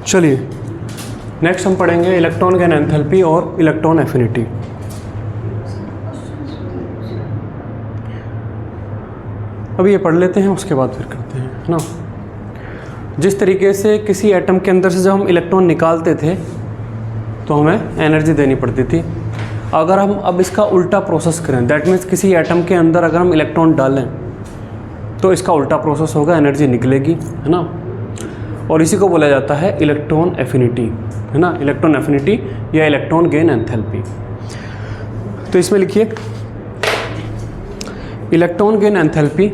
चलिए नेक्स्ट हम पढ़ेंगे इलेक्ट्रॉन गेन एंथैल्पी और इलेक्ट्रॉन एफिनिटी। अभी ये पढ़ लेते हैं, उसके बाद फिर करते हैं, है ना। जिस तरीके से किसी एटम के अंदर से जब हम इलेक्ट्रॉन निकालते थे तो हमें एनर्जी देनी पड़ती थी। अगर हम अब इसका उल्टा प्रोसेस करें, दैट मीन्स किसी एटम के अंदर अगर हम इलेक्ट्रॉन डालें तो इसका उल्टा प्रोसेस होगा, एनर्जी निकलेगी, है ना। और इसी को बोला जाता है इलेक्ट्रॉन एफिनिटी, है ना, इलेक्ट्रॉन एफिनिटी या इलेक्ट्रॉन गेन एंथैल्पी। तो इसमें लिखिए electron gain enthalpy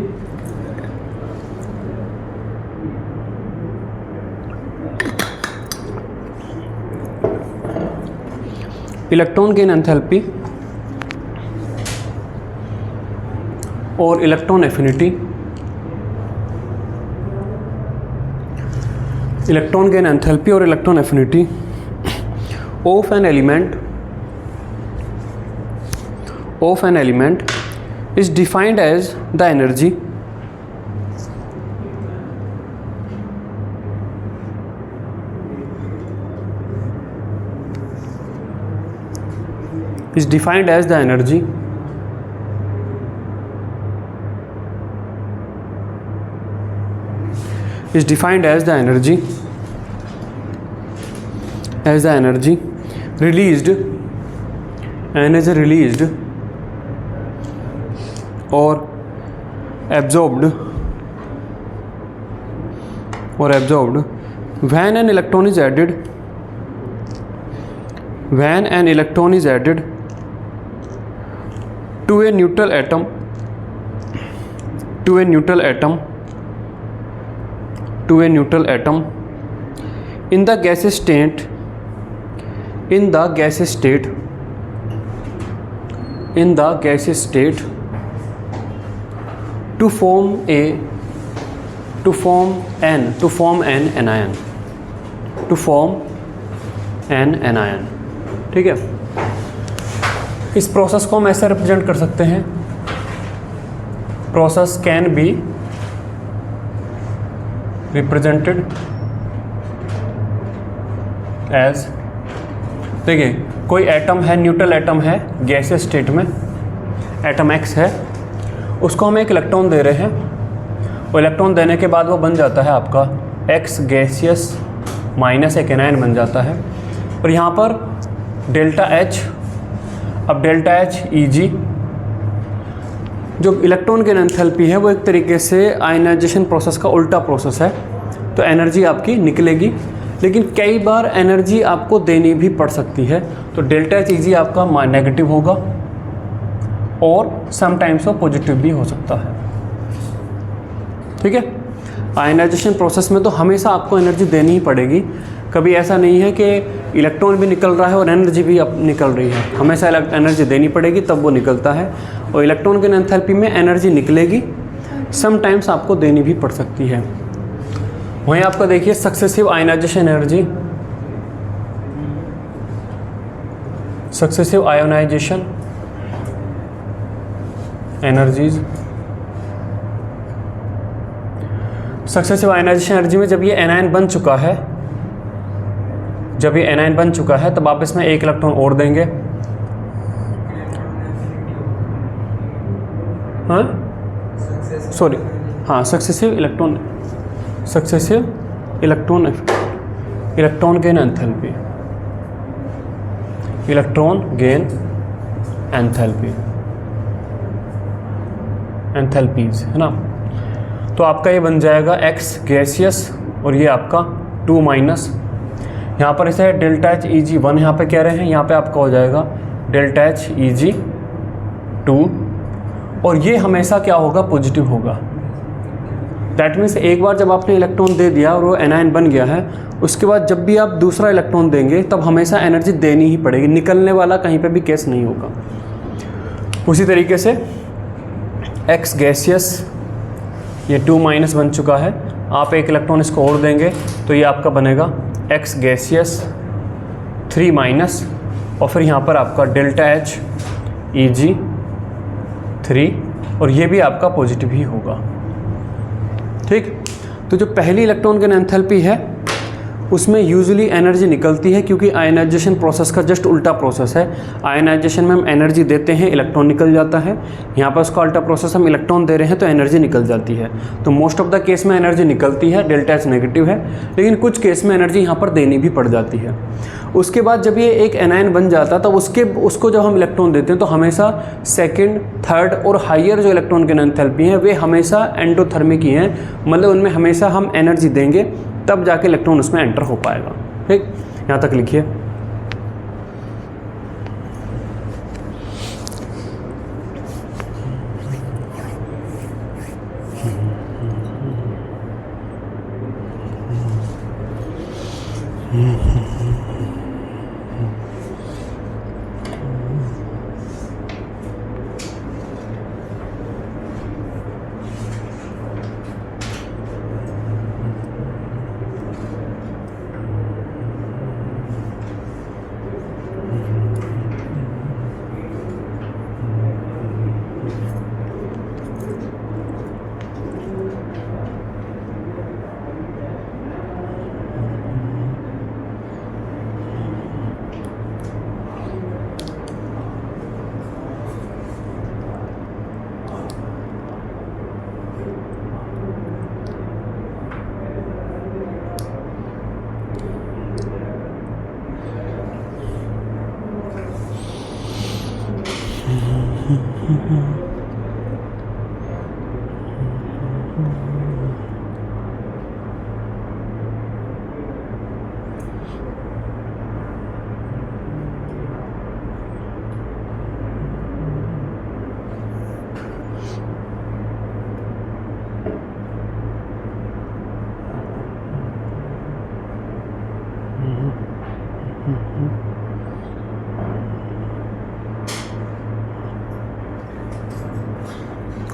electron gain enthalpy और electron affinity. Electron gain enthalpy और electron affinity of an element is defined as the energy is defined as the energy released or absorbed when an electron is added to a neutral atom in the gaseous state to form an anion। ठीक है, इस process को हम ऐसे represent कर सकते हैं। Process can be represented as, देखिए कोई एटम है, न्यूट्रल एटम है गैसियस स्टेट में, एटम एक्स है, उसको हम एक इलेक्ट्रॉन दे रहे हैं। वो इलेक्ट्रॉन देने के बाद वो बन जाता है आपका एक्स गैसियस माइनस एक एनायन बन जाता है। और यहाँ पर डेल्टा एच, अब डेल्टा एच ई जी, जो इलेक्ट्रॉन गेन एंथैल्पी है वो एक तरीके से आयनाइजेशन प्रोसेस का उल्टा प्रोसेस है। तो एनर्जी आपकी निकलेगी, लेकिन कई बार एनर्जी आपको देनी भी पड़ सकती है। तो डेल्टा एच ई जी आपका नेगेटिव होगा और समटाइम्स वो पॉजिटिव भी हो सकता है। ठीक है, आयनाइजेशन प्रोसेस में तो हमेशा आपको एनर्जी देनी ही पड़ेगी। कभी ऐसा नहीं है कि इलेक्ट्रॉन भी निकल रहा है और एनर्जी भी अब निकल रही है, हमेशा एनर्जी देनी पड़ेगी तब वो निकलता है। और इलेक्ट्रॉन गेन एंथैल्पी में एनर्जी निकलेगी, समटाइम्स आपको देनी भी पड़ सकती है। वहीं आपका देखिए successive ionization energy, successive ionization energies, successive ionization energy में जब ये एनायन बन चुका है, तब आप इसमें एक इलेक्ट्रॉन और देंगे। हाँ सॉरी, हाँ successive electron gain enthalpy, enthalpies, है ना। तो आपका ये बन जाएगा एक्स गैसियस और ये आपका 2 माइनस, यहाँ पर इसे डेल्टा एच ई जी 1 यहाँ पे कह रहे हैं, यहाँ पे आपका हो जाएगा डेल्टा एच ई जी 2, और ये हमेशा क्या होगा, पॉजिटिव होगा। दैट मीन्स एक बार जब आपने इलेक्ट्रॉन दे दिया और वो एनायन बन गया है, उसके बाद जब भी आप दूसरा इलेक्ट्रॉन देंगे तब हमेशा एनर्जी देनी ही पड़ेगी, निकलने वाला कहीं पे भी केस नहीं होगा। उसी तरीके से एक्स गैसियस ये 2 माइनस बन चुका है, आप एक इलेक्ट्रॉन इसको और देंगे तो ये आपका बनेगा एक्स गैसियस 3 माइनस, और फिर यहाँ पर आपका डेल्टा एच ई जी 3, और ये भी आपका पॉजिटिव ही होगा। ठीक, तो जो पहली इलेक्ट्रॉन गेन एंथैल्पी है उसमें यूजुअली एनर्जी निकलती है, क्योंकि आयनाइजेशन प्रोसेस का जस्ट उल्टा प्रोसेस है। आयनाइजेशन में हम एनर्जी देते हैं, इलेक्ट्रॉन निकल जाता है। यहाँ पर उसका उल्टा प्रोसेस, हम इलेक्ट्रॉन दे रहे हैं तो एनर्जी निकल जाती है। तो मोस्ट ऑफ द केस में एनर्जी निकलती है, डेल्टा एच नेगेटिव है, लेकिन कुछ केस में एनर्जी यहाँ पर देनी भी पड़ जाती है। उसके बाद जब ये एक एनायन बन जाता है, तब उसको जब हम इलेक्ट्रॉन देते हैं तो हमेशा सेकंड, थर्ड और हायर जो इलेक्ट्रॉन की एंथैल्पी हैं वे हमेशा एंडोथर्मिक ही हैं, मतलब उनमें हमेशा हम एनर्जी देंगे तब जाके इलेक्ट्रॉन उसमें एंटर हो पाएगा। ठीक, यहाँ तक लिखिए।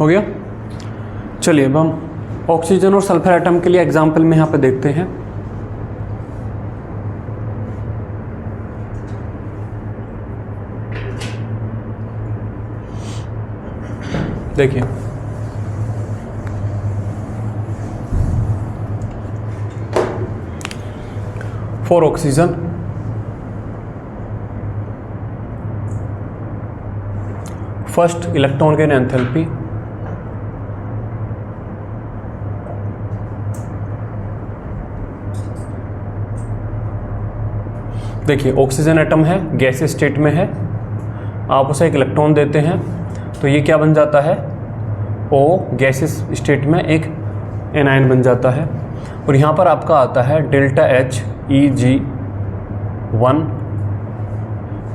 हो गया। चलिए अब हम ऑक्सीजन और सल्फर एटम के लिए एग्जाम्पल में यहाँ पे देखते हैं। देखिए, for oxygen first electron gain enthalpy देखिए, ऑक्सीजन एटम है, गैस स्टेट में है, आप उसे एक इलेक्ट्रॉन देते हैं तो ये क्या बन जाता है, ओ गैसेस स्टेट में एक एनायन बन जाता है। और यहाँ पर आपका आता है डेल्टा एच ई जी 1,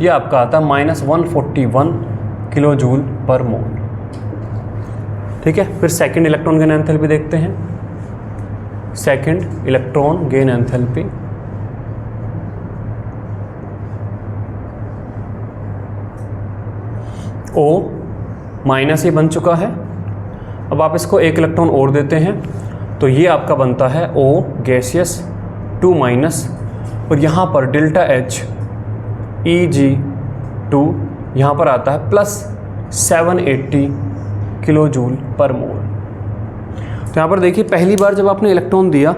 ये आपका आता है -141 किलो जूल पर मोल। ठीक है, फिर सेकंड इलेक्ट्रॉन गेन एंथैल्पी देखते हैं। Second electron gain enthalpy O minus ये बन चुका है। अब आप इसको एक इलेक्ट्रॉन और देते हैं तो ये आपका बनता है O गैसियस 2-, और यहाँ पर डेल्टा H Eg2 यहाँ पर आता है +780 किलो जूल पर मोल। तो यहाँ पर देखिए, पहली बार जब आपने इलेक्ट्रॉन दिया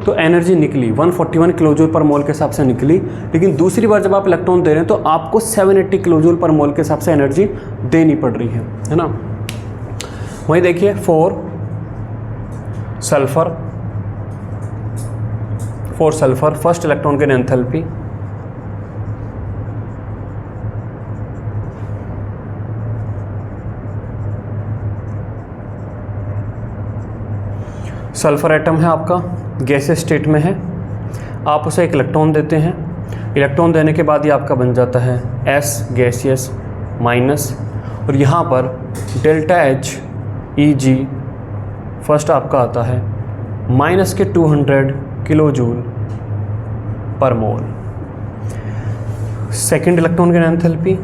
तो एनर्जी निकली 141 किलो जूल पर मोल के हिसाब से निकली, लेकिन दूसरी बार जब आप इलेक्ट्रॉन दे रहे हैं तो आपको 780 किलो जूल पर मोल के हिसाब से एनर्जी देनी पड़ रही है ना। वहीं देखिए, for sulphur first electron gain enthalpy sulphur atom है आपका, गैस स्टेट में है, आप उसे एक इलेक्ट्रॉन देते हैं। इलेक्ट्रॉन देने के बाद ये आपका बन जाता है S गैसियस माइनस, और यहाँ पर डेल्टा H Eg फर्स्ट आपका आता है -200 किलो जूल पर मोल। सेकंड इलेक्ट्रॉन गेन एंथैल्पी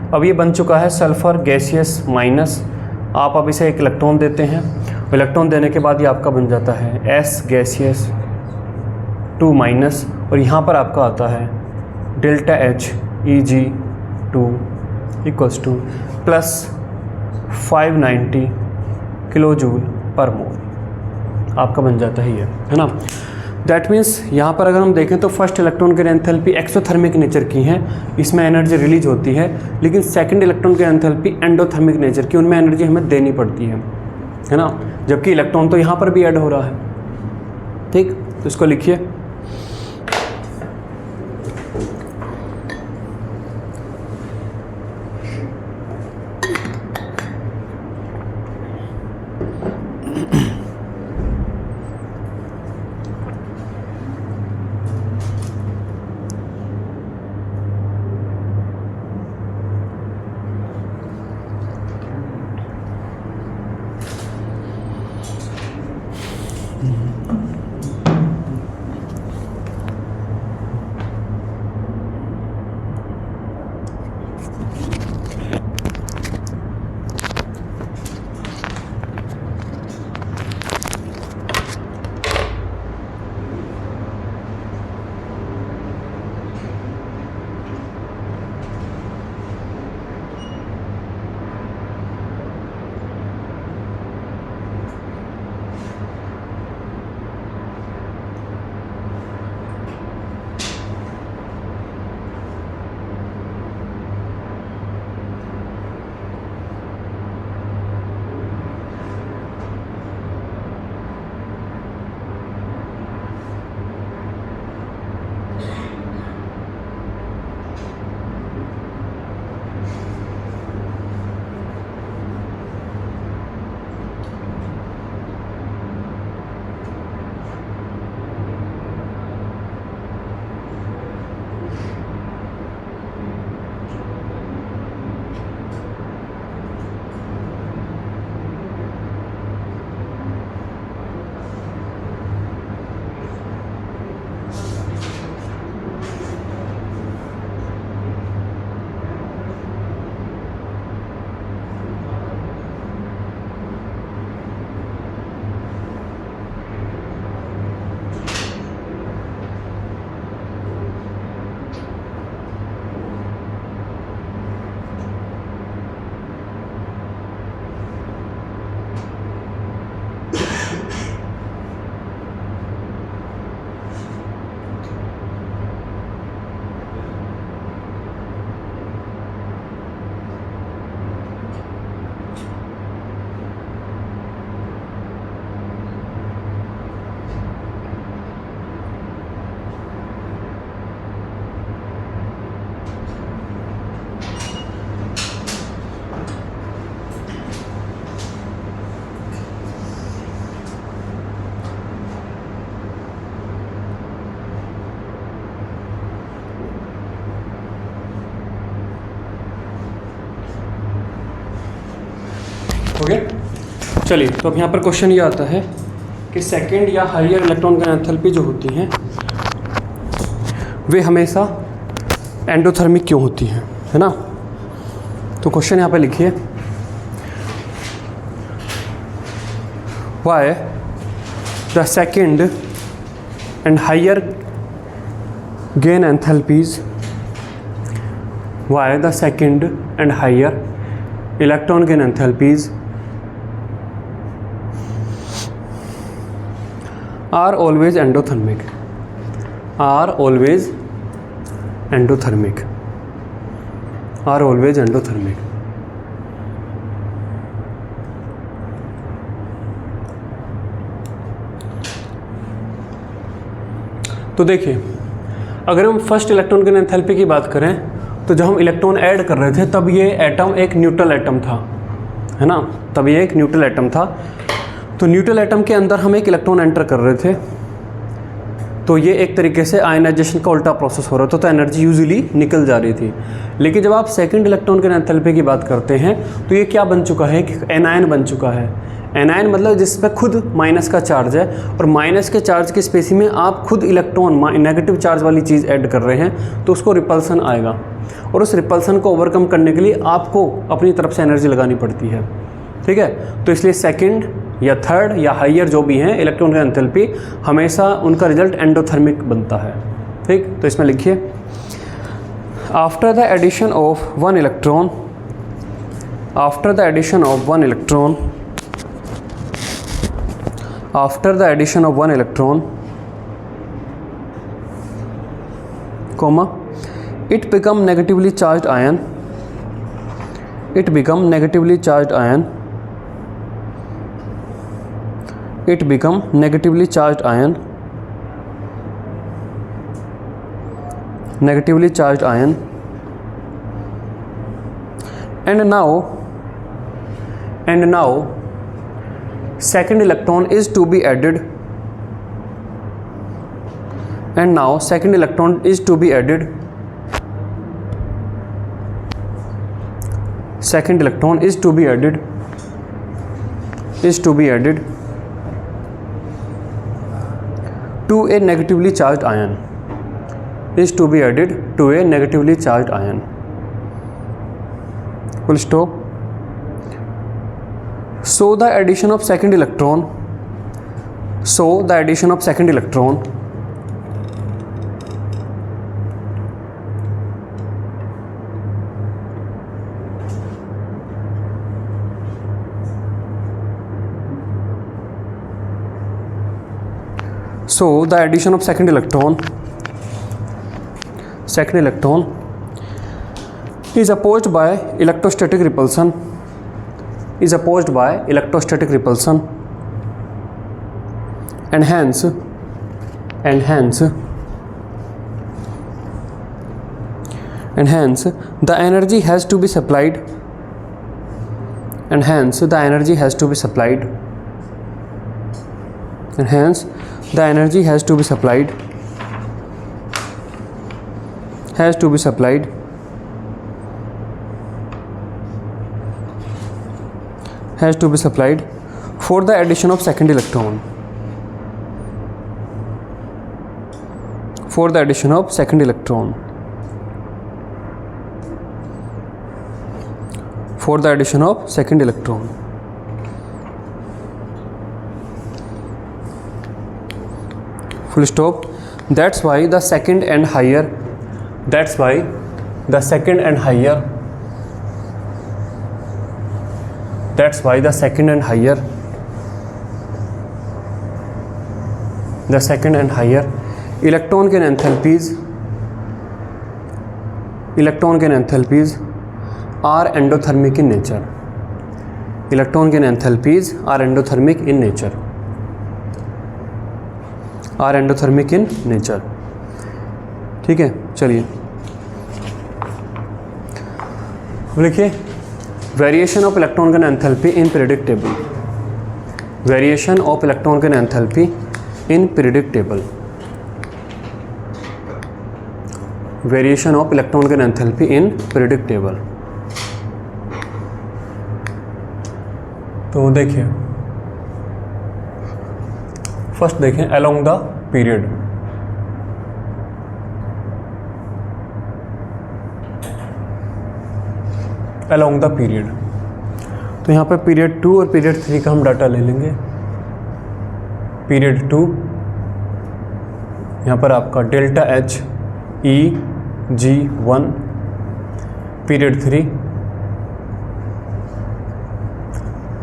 अब ये बन चुका है सल्फर गैसियस माइनस, आप अब इसे एक इलेक्ट्रॉन देते हैं। इलेक्ट्रॉन देने के बाद ये आपका बन जाता है S गैसियस 2-, और यहाँ पर आपका आता है delta H Eg2 equals to plus 590 kilo joule per mole आपका बन जाता है ये, है ना। दैट मीन्स यहाँ पर अगर हम देखें तो फर्स्ट इलेक्ट्रॉन की एंथैल्पी एक्सोथर्मिक नेचर की है, इसमें एनर्जी रिलीज होती है, लेकिन सेकंड इलेक्ट्रॉन की एंथैल्पी एंडोथर्मिक नेचर की, उनमें एनर्जी हमें देनी पड़ती है ना, जबकि इलेक्ट्रॉन तो यहाँ पर भी ऐड हो रहा है। ठीक, तो इसको लिखिए। ओके, चलिए तो अब यहाँ पर क्वेश्चन ये आता है कि सेकंड या हायर इलेक्ट्रॉन की एंथैल्पी जो होती हैं वे हमेशा एंडोथर्मिक क्यों होती हैं, है ना। तो क्वेश्चन यहाँ पे लिखिए, why the second and higher gain enthalpies, why the second and higher electron gain enthalpies are always endothermic, are always endothermic, are always endothermic। तो देखिए, अगर हम फर्स्ट इलेक्ट्रॉन की एंथैल्पी की बात करें तो जब हम इलेक्ट्रॉन ऐड कर रहे थे तब ये एटम एक न्यूट्रल एटम था, है ना, तब ये एक न्यूट्रल एटम था। तो न्यूट्रल एटम के अंदर हम एक इलेक्ट्रॉन एंटर कर रहे थे, तो ये एक तरीके से आयनाइजेशन का उल्टा प्रोसेस हो रहा था, तो एनर्जी यूजुअली निकल जा रही थी। लेकिन जब आप सेकंड इलेक्ट्रॉन के एंथैल्पी की बात करते हैं तो ये क्या बन चुका है कि एनायन बन चुका है। एनायन मतलब जिस पे खुद माइनस का चार्ज है, और माइनस के चार्ज की स्पेस में आप खुद इलेक्ट्रॉन नेगेटिव चार्ज वाली चीज़ ऐड कर रहे हैं, तो उसको रिपल्सन आएगा, और उस रिपल्सन को ओवरकम करने के लिए आपको अपनी तरफ से एनर्जी लगानी पड़ती है। ठीक है, तो इसलिए सेकंड या थर्ड या हायर जो भी हैं इलेक्ट्रॉन का एंथैल्पी, हमेशा उनका रिजल्ट एंडोथर्मिक बनता है। ठीक, तो इसमें लिखिए after the addition of one electron, after the addition of one electron, after the addition of one electron, comma, it become negatively charged ion, it become negatively charged ion, it become negatively charged ion, negatively charged ion, and now second electron is to be added, and now second electron is to be added, second electron is to be added, is to be added to a negatively charged ion, is to be added to a negatively charged ion, full stop. So the addition of second electron, so the addition of second electron so the addition of second electron is opposed by electrostatic repulsion, is opposed by electrostatic repulsion, and hence the energy has to be supplied, and hence the energy has to be supplied, and hence the energy has to be supplied, has to be supplied for the addition of second electron, for the addition of second electron, for the addition of second electron. Full stop. That's why the second and higher, that's why the second and higher, that's why the second and higher, the second and higher electron can enthalpies, electron can enthalpies are endothermic in nature, electron can enthalpies are endothermic in nature, are endothermic in nature. ठीक है, चलिए लिखिए variation of electron can enthalpy in periodic table, variation of electron can enthalpy in periodic table, variation of electron can enthalpy in periodic table. तो देखिए first देखें along the period, along the period, तो यहाँ पे period 2 और period 3 का हम data ले लेंगे। पीरियड 2 यहाँ पर आपका delta H EG1, period 3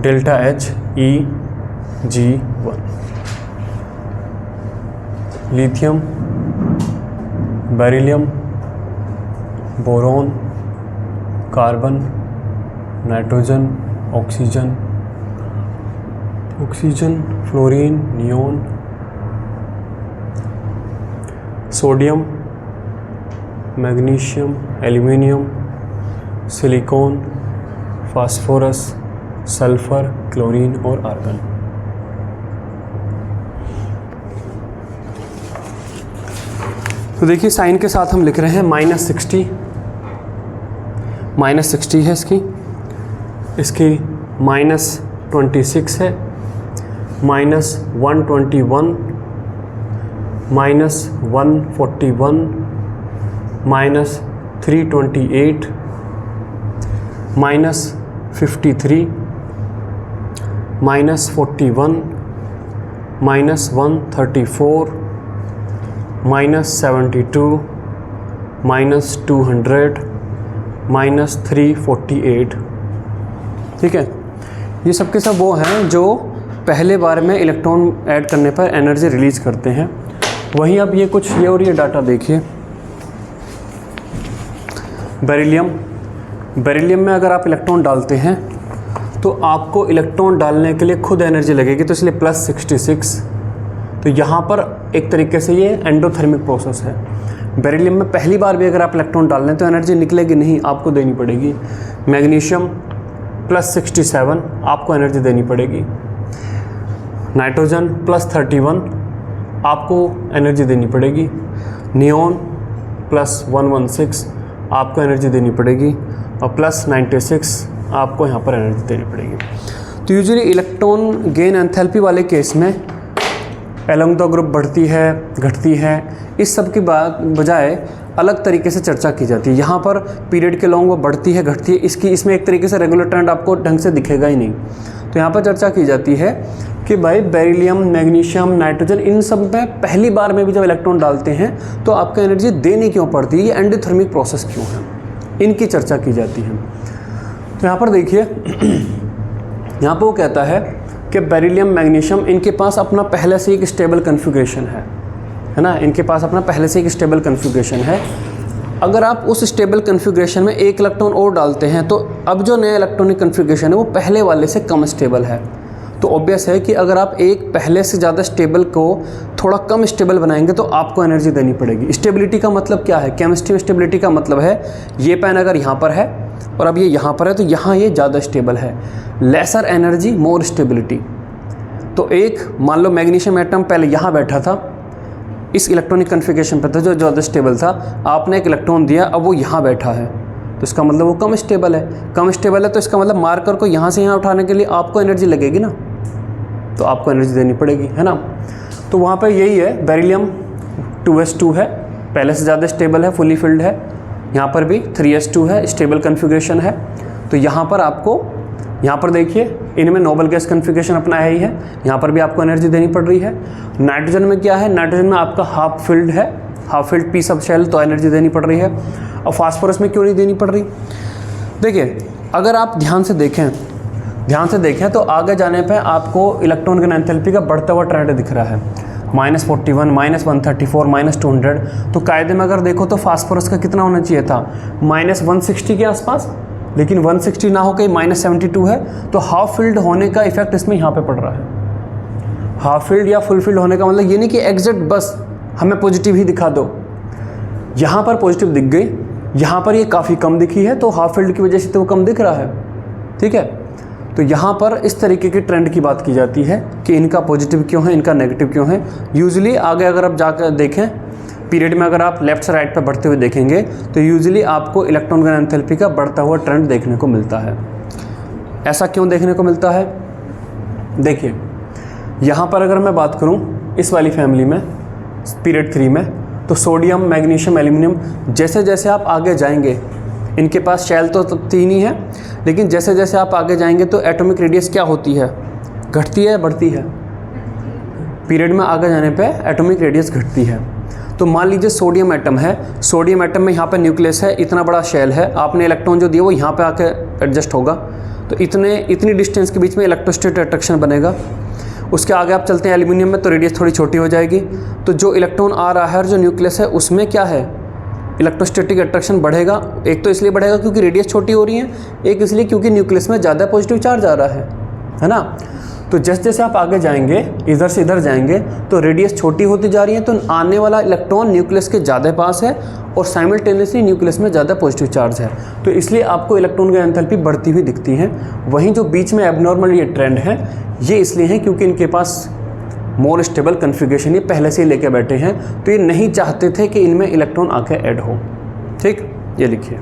delta H EG1, lithium, beryllium, boron, carbon, nitrogen, oxygen, fluorine, neon, sodium, magnesium, aluminium, silicon, phosphorus, sulphur, chlorine और आर्गन। तो देखिए साइन के साथ हम लिख रहे हैं -60, -60 है इसकी -26 है, -121, -141, -328, -53, -41, -134, -72, -200 -348। ठीक है, ये सब के सब वो हैं जो पहले बार में इलेक्ट्रॉन ऐड करने पर एनर्जी रिलीज़ करते हैं। वहीं अब ये कुछ ये और ये डाटा देखिए। बेरिलियम में अगर आप इलेक्ट्रॉन डालते हैं तो आपको इलेक्ट्रॉन डालने के लिए खुद एनर्जी लगेगी, तो इसलिए +66। तो यहाँ पर एक तरीके से ये एंडोथर्मिक प्रोसेस है। बेरिलियम में पहली बार भी अगर आप इलेक्ट्रॉन डाल लें तो एनर्जी निकलेगी नहीं, आपको देनी पड़ेगी। मैग्नीशियम +67 आपको एनर्जी देनी पड़ेगी। नाइट्रोजन +31 आपको एनर्जी देनी पड़ेगी। नियोन +116 आपको एनर्जी देनी पड़ेगी और +96 आपको यहाँ पर एनर्जी देनी पड़ेगी। तो यूजुअली इलेक्ट्रॉन गेन एंथैल्पी वाले केस में एलोंग द ग्रुप बढ़ती है, घटती है, इस सब की बात बजाय अलग तरीके से चर्चा की जाती है। यहाँ पर पीरियड के लॉन्ग वो बढ़ती है, घटती है, इसमें एक तरीके से रेगुलर ट्रेंड आपको ढंग से दिखेगा ही नहीं। तो यहाँ पर चर्चा की जाती है कि भाई बेरिलियम, मैग्नीशियम, नाइट्रोजन, इन सब में पहली बार में भी जब इलेक्ट्रॉन डालते हैं तो आपको एनर्जी देनी क्यों पड़ती है, ये एंडोथर्मिक प्रोसेस क्यों है, इनकी चर्चा की जाती है। तो यहाँ पर देखिए, यहाँ पर वो कहता है कि बेरिलियम, मैग्नीशियम, इनके पास अपना पहले से एक स्टेबल कन्फिग्रेशन है ना, इनके पास अपना पहले से एक स्टेबल कन्फिग्रेशन है। अगर आप उस स्टेबल कन्फिग्रेशन में एक इलेक्ट्रॉन और डालते हैं तो अब जो नया इलेक्ट्रॉनिक कन्फिग्रेशन है वो पहले वाले से कम स्टेबल है। तो ऑब्वियस है कि अगर आप एक पहले से ज़्यादा स्टेबल को थोड़ा कम स्टेबल बनाएंगे तो आपको एनर्जी देनी पड़ेगी। स्टेबिलिटी का मतलब क्या है, केमिस्ट्री में स्टेबिलिटी का मतलब है ये पेन अगर यहाँ पर है और अब ये यहाँ पर है तो यहाँ ये ज़्यादा स्टेबल है। Lesser energy more stability. तो एक मान लो मैग्नीशियम एटम पहले यहाँ बैठा था, इस इलेक्ट्रॉनिक कन्फिग्रेशन पर था जो ज़्यादा स्टेबल था, आपने एक इलेक्ट्रॉन दिया, अब वो यहाँ बैठा है तो इसका मतलब वो कम स्टेबल है। कम स्टेबल है तो इसका मतलब मार्कर को यहाँ से यहाँ उठाने के लिए आपको एनर्जी लगेगी ना, तो आपको एनर्जी देनी पड़ेगी, है ना। तो वहाँ पर यही है, बेरिलियम 2s2 है, पहले से ज़्यादा स्टेबल है, फुली फिल्ड है। यहाँ पर भी 3s2 है, स्टेबल कन्फिग्रेशन है। तो यहाँ पर आपको, यहाँ पर देखिए इनमें नोबल गैस कन्फिग्रेशन अपना है ही है, यहाँ पर भी आपको एनर्जी देनी पड़ रही है। नाइट्रोजन में क्या है, नाइट्रोजन में आपका हाफ फिल्ड है, half filled piece of shell, तो एनर्जी देनी पड़ रही है। और फास्फोरस में क्यों नहीं देनी पड़ रही? देखिए अगर आप ध्यान से देखें तो आगे जाने पे आपको इलेक्ट्रॉन की एंथैल्पी का बढ़ता हुआ ट्रेंड दिख रहा है, -41, -134, -200। तो कायदे में अगर देखो तो फास्फोरस का कितना होना चाहिए था, -160 के आसपास, लेकिन 160 ना होकर -72 है। तो हाफ फिल्ड होने का इफेक्ट इसमें यहाँ पे पड़ रहा है। हाफ फिल्ड या फुल फिल्ड होने का मतलब ये नहीं कि एग्जैक्ट बस हमें पॉजिटिव ही दिखा दो, यहाँ पर पॉजिटिव दिख गई, यहाँ पर ये काफ़ी कम दिखी है, तो हाफ फील्ड की वजह से तो वो कम दिख रहा है। ठीक है, तो यहाँ पर इस तरीके की ट्रेंड की बात की जाती है कि इनका पॉजिटिव क्यों है, इनका नेगेटिव क्यों है। यूजुअली आगे अगर आप जाकर देखें पीरियड में, अगर आप लेफ्ट से राइट पर बढ़ते हुए देखेंगे तो यूजुअली आपको इलेक्ट्रॉन की एंथैल्पी का बढ़ता हुआ ट्रेंड देखने को मिलता है। ऐसा क्यों देखने को मिलता है? देखिए यहाँ पर अगर मैं बात करूँ इस वाली फैमिली में, पीरियड 3 में, तो सोडियम, मैग्नीशियम, एल्यूमिनियम, जैसे जैसे आप आगे जाएंगे, इनके पास शेल तो 3 ही है, लेकिन जैसे जैसे आप आगे जाएंगे तो एटॉमिक रेडियस क्या होती है, घटती है, बढ़ती है? पीरियड में आगे जाने पे एटॉमिक रेडियस घटती है। तो मान लीजिए सोडियम एटम है, सोडियम एटम में यहाँ पे न्यूक्लियस है, इतना बड़ा शेल है, आपने इलेक्ट्रॉन जो दिया वो यहाँ पे आके एडजस्ट होगा, तो इतनी डिस्टेंस के बीच में इलेक्ट्रोस्टैटिक अट्रैक्शन बनेगा। उसके आगे आप चलते हैं एल्यूमिनियम में, तो रेडियस थोड़ी छोटी हो जाएगी, तो जो इलेक्ट्रॉन आ रहा है और जो न्यूक्लियस है उसमें क्या है, इलेक्ट्रोस्टैटिक अट्रैक्शन बढ़ेगा। एक तो इसलिए बढ़ेगा क्योंकि रेडियस छोटी हो रही है, एक इसलिए क्योंकि न्यूक्लियस में ज़्यादा पॉजिटिव चार्ज आ रहा है ना। तो जैसे जैसे आप आगे जाएंगे, इधर से इधर जाएंगे, तो रेडियस छोटी होती जा रही है, तो आने वाला इलेक्ट्रॉन न्यूक्लियस के ज़्यादा पास है और साइमल्टेनियसली न्यूक्लियस में ज़्यादा पॉजिटिव चार्ज है, तो इसलिए आपको इलेक्ट्रॉन की एंथैल्पी बढ़ती हुई दिखती है। वहीं जो बीच में एबनॉर्मल ये ट्रेंड है, ये इसलिए है क्योंकि इनके पास मोर स्टेबल कन्फिग्रेशन ये पहले से ही लेके बैठे हैं, तो ये नहीं चाहते थे कि इनमें इलेक्ट्रॉन आके ऐड हो। ठीक, ये लिखिए।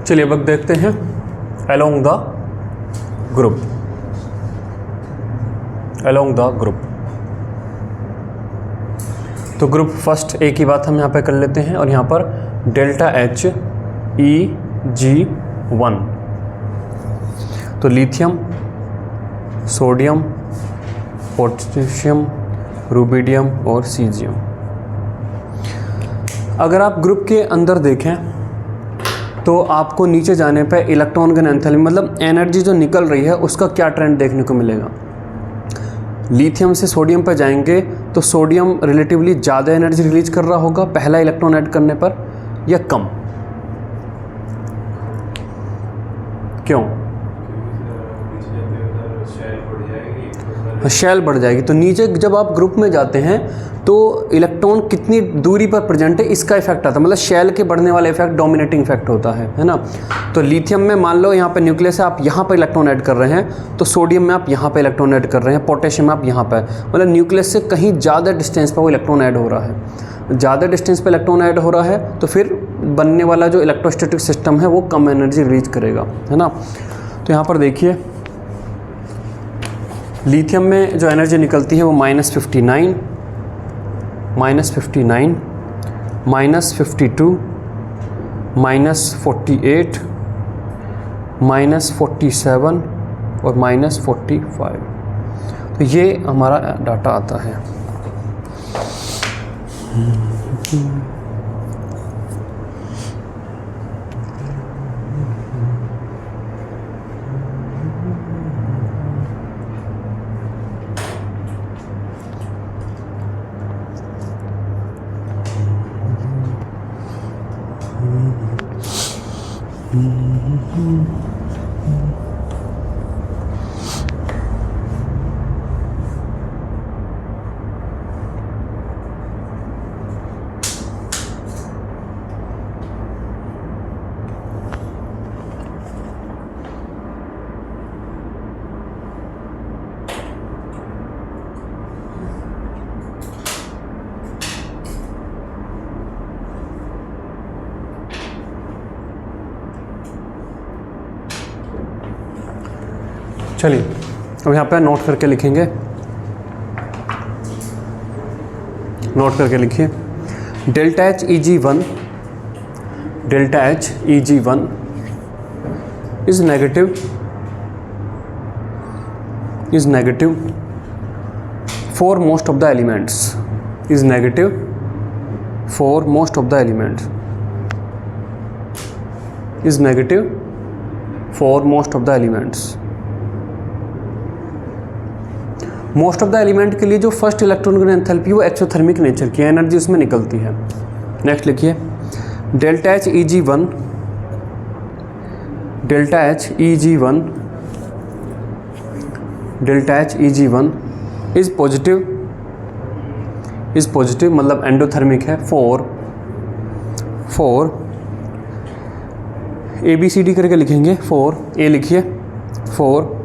चलिए अब देखते हैं along the group, along the group. तो ग्रुप फर्स्ट ए की बात हम यहाँ पे कर लेते हैं और यहाँ पर डेल्टा H EG1, तो लिथियम, सोडियम, पोटेशियम, रुबिडियम और सीजियम। अगर आप ग्रुप के अंदर देखें तो आपको नीचे जाने पे इलेक्ट्रॉन गन एंथैल्पी मतलब एनर्जी जो निकल रही है उसका क्या ट्रेंड देखने को मिलेगा। लिथियम से सोडियम पर जाएंगे तो सोडियम रिलेटिवली ज़्यादा एनर्जी रिलीज कर रहा होगा पहला इलेक्ट्रॉन ऐड करने पर, या कम? क्यों? शेल बढ़ जाएगी। तो नीचे जब आप ग्रुप में जाते हैं तो इलेक्ट्रॉन कितनी दूरी पर प्रेजेंट है इसका इफेक्ट आता है, मतलब शेल के बढ़ने वाला इफेक्ट डोमिनेटिंग इफेक्ट होता है ना। तो लिथियम में मान लो यहाँ पे न्यूक्लियस है, आप यहाँ पर इलेक्ट्रॉन ऐड कर रहे हैं, तो सोडियम में आप यहाँ पे इलेक्ट्रॉन ऐड कर रहे हैं, पोटेशियम में आप यहाँ पर, मतलब न्यूक्लियस से कहीं ज़्यादा डिस्टेंस पर वो इलेक्ट्रॉन ऐड हो रहा है। ज़्यादा डिस्टेंस पर इलेक्ट्रॉन ऐड हो रहा है तो फिर बनने वाला जो इलेक्ट्रोस्टैटिक सिस्टम है वो कम एनर्जी रिलीज करेगा, है ना। तो यहाँ पर देखिए लिथियम में जो एनर्जी निकलती है वो -59, -59, -52, -48, -47 और -45। तो ये हमारा डाटा आता है। चलिए अब यहाँ पे नोट करके लिखेंगे, नोट करके लिखिए delta H EG1, delta H EG1 is negative for most of the elements, is negative for most of the elements, is negative for most of the elements। Most of the element के लिए जो first electron gun enthalpy वो exothermic nature की energy उसमें निकलती है। Next लिखिए delta H EG1, delta H EG1, delta H EG1 is positive मतलब एंडोथर्मिक है फॉर ABCD करके लिखेंगे। फॉर ए लिखिए for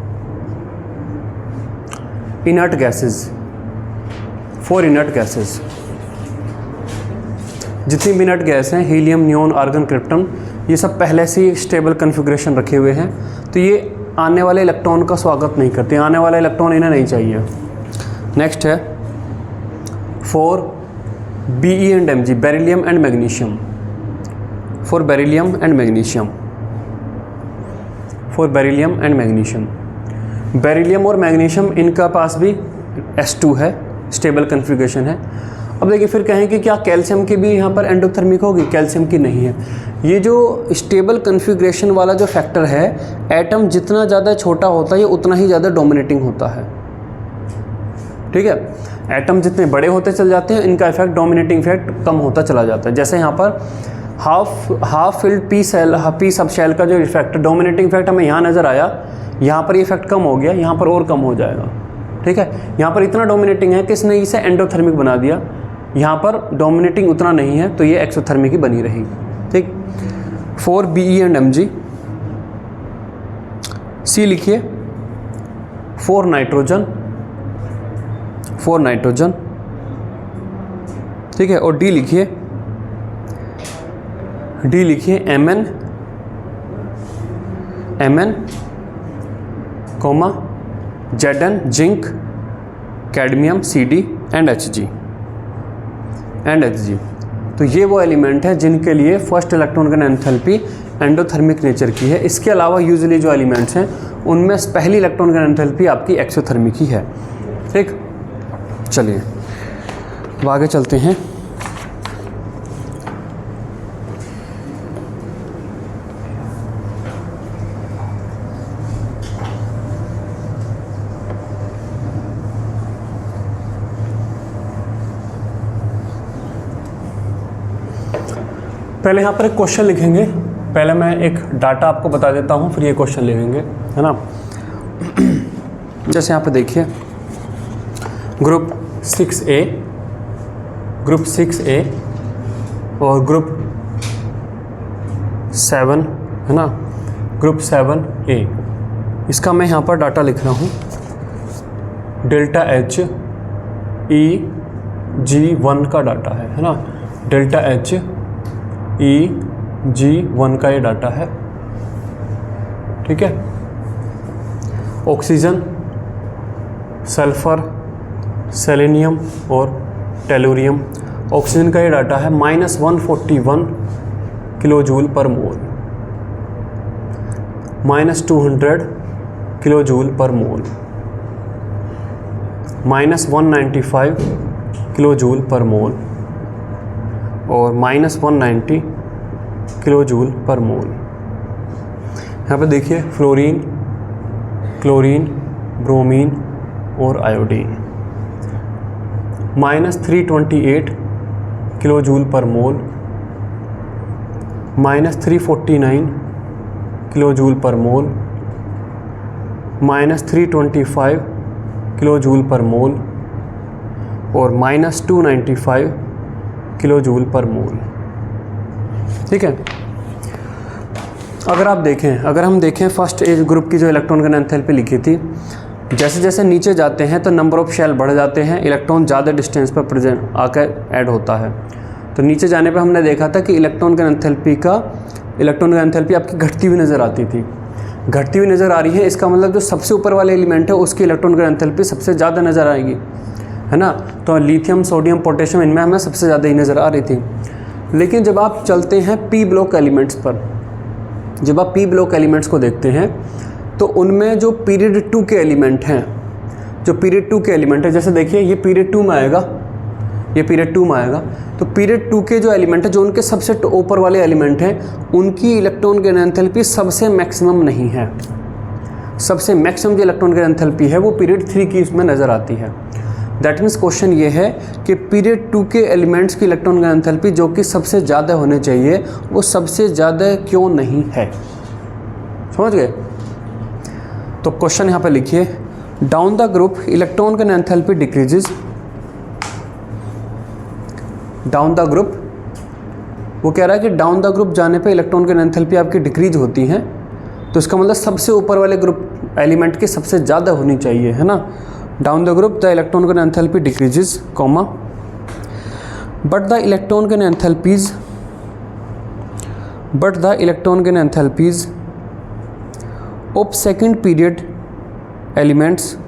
inert gases, for inert gases जितनी भी इनर्ट गैस हैं हीलियम, नियोन, आर्गन, क्रिप्टन, ये सब पहले से ही स्टेबल कन्फिग्रेशन रखे हुए हैं, तो ये आने वाले इलेक्ट्रॉन का स्वागत नहीं करते, आने वाला इलेक्ट्रॉन इन्हें नहीं चाहिए। नेक्स्ट है for BE and MG, beryllium and magnesium, for beryllium and magnesium, for beryllium and magnesium. Beryllium और मैग्नीशियम इनका पास भी S2 है, स्टेबल कन्फिग्रेशन है। अब देखिए फिर कहें कि क्या कैल्शियम की भी यहाँ पर एंडोथर्मिक होगी? कैल्शियम की नहीं है। ये जो स्टेबल कन्फिग्रेशन वाला जो फैक्टर है, एटम जितना ज़्यादा छोटा होता है ये उतना ही ज़्यादा डोमिनेटिंग होता है, ठीक है। एटम जितने बड़े होते चल जाते हैं इनका इफेक्ट, डोमिनेटिंग इफेक्ट कम होता चला जाता है। जैसे यहाँ पर half filled p sub shell का जो इफेक्ट, डोमिनेटिंग इफेक्ट हमें यहाँ नज़र आया, यहाँ पर ये इफेक्ट कम हो गया, यहाँ पर और कम हो जाएगा, ठीक है। यहाँ पर इतना डोमिनेटिंग है कि इसने इसे एंडोथर्मिक बना दिया, यहाँ पर डोमिनेटिंग उतना नहीं है, तो ये एक्सोथर्मिक ही बनी रहेगी। ठीक, 4 Be एंड Mg। सी लिखिए 4 नाइट्रोजन, ठीक है। और डी लिखिए Mn, comma Zn, zinc, cadmium, Cd and Hg। तो ये वो एलिमेंट है जिनके लिए फर्स्ट इलेक्ट्रॉन का एंथैल्पी एंडोथर्मिक नेचर की है। इसके अलावा यूजुअली जो एलिमेंट्स हैं उनमें पहली इलेक्ट्रॉन का एंथैल्पी आपकी एक्सोथर्मिक ही है। ठीक, चलिए अब आगे चलते हैं। पहले यहाँ पर एक क्वेश्चन लिखेंगे। पहले मैं एक डाटा आपको बता देता हूँ, फिर ये क्वेश्चन लिखेंगे, है ना। जैसे यहाँ पे देखिए ग्रुप 6A और ग्रुप 7, है ना, ग्रुप 7A। इसका मैं यहाँ पर डाटा लिख रहा हूँ। डेल्टा HEG1 का डाटा है ना। डेल्टा HEG1 का ये डाटा है, ठीक है। ऑक्सीजन, सल्फर, सेलेनियम और टेलुरियम। ऑक्सीजन का ये डाटा है -141 किलो जूल पर मोल, -200 किलो जूल पर मोल, -195 किलो जूल पर मोल और -190 किलो जूल पर मोल। यहाँ पे देखिए फ्लोरीन, क्लोरीन, ब्रोमीन और आयोडीन। -328 किलो जूल पर मोल, -349 किलो जूल पर मोल, -325 किलो जूल पर मोल और -295 किलो जूल पर मोल। ठीक है। अगर हम देखें फर्स्ट एज ग्रुप की जो इलेक्ट्रॉन का एंथैल्पी लिखी थी, जैसे जैसे नीचे जाते हैं तो नंबर ऑफ शेल बढ़ जाते हैं, इलेक्ट्रॉन ज़्यादा डिस्टेंस पर प्रेजेंट आकर ऐड होता है। तो नीचे जाने पे हमने देखा था कि इलेक्ट्रॉन का एंथैल्पी आपकी घटती हुई नज़र आती थी। घटती हुई नज़र आ रही है, इसका मतलब जो सबसे ऊपर वाले एलिमेंट है उसकी इलेक्ट्रॉन का एंथैल्पी सबसे ज़्यादा नज़र आएगी, है ना। तो लिथियम, सोडियम, पोटेशियम, इनमें हमें सबसे ज़्यादा ही नज़र आ रही थी। लेकिन जब आप चलते हैं पी ब्लॉक एलिमेंट्स पर, जब आप पी ब्लॉक एलिमेंट्स को देखते हैं तो उनमें जो पीरियड 2 के एलिमेंट हैं, जैसे देखिए ये पीरियड 2 में आएगा, तो पीरियड 2 के जो एलिमेंट है, जो उनके सबसे ऊपर वाले एलिमेंट हैं, उनकी इलेक्ट्रॉन की एंथैल्पी सबसे मैक्सिमम नहीं है। सबसे मैक्सिमम जो इलेक्ट्रॉन की एंथैल्पी है वो पीरियड 3 की इसमें नज़र आती है। दैट मीन्स क्वेश्चन ये है कि पीरियड 2 के एलिमेंट्स की इलेक्ट्रॉन का एंथैल्पी जो कि सबसे ज़्यादा होने चाहिए, वो सबसे ज़्यादा क्यों नहीं है। समझ गए। तो क्वेश्चन यहाँ पे लिखिए, डाउन द ग्रुप इलेक्ट्रॉन का enthalpy decreases. Down the group, वो कह रहा है कि डाउन द ग्रुप जाने पे इलेक्ट्रॉन की एंथैल्पी आपकी डिक्रीज होती है, तो इसका मतलब सबसे ऊपर वाले ग्रुप एलिमेंट की सबसे ज़्यादा होनी चाहिए, है ना। Down the group the electron का enthalpy decreases, comma, but the electron के enthalpies of second period elements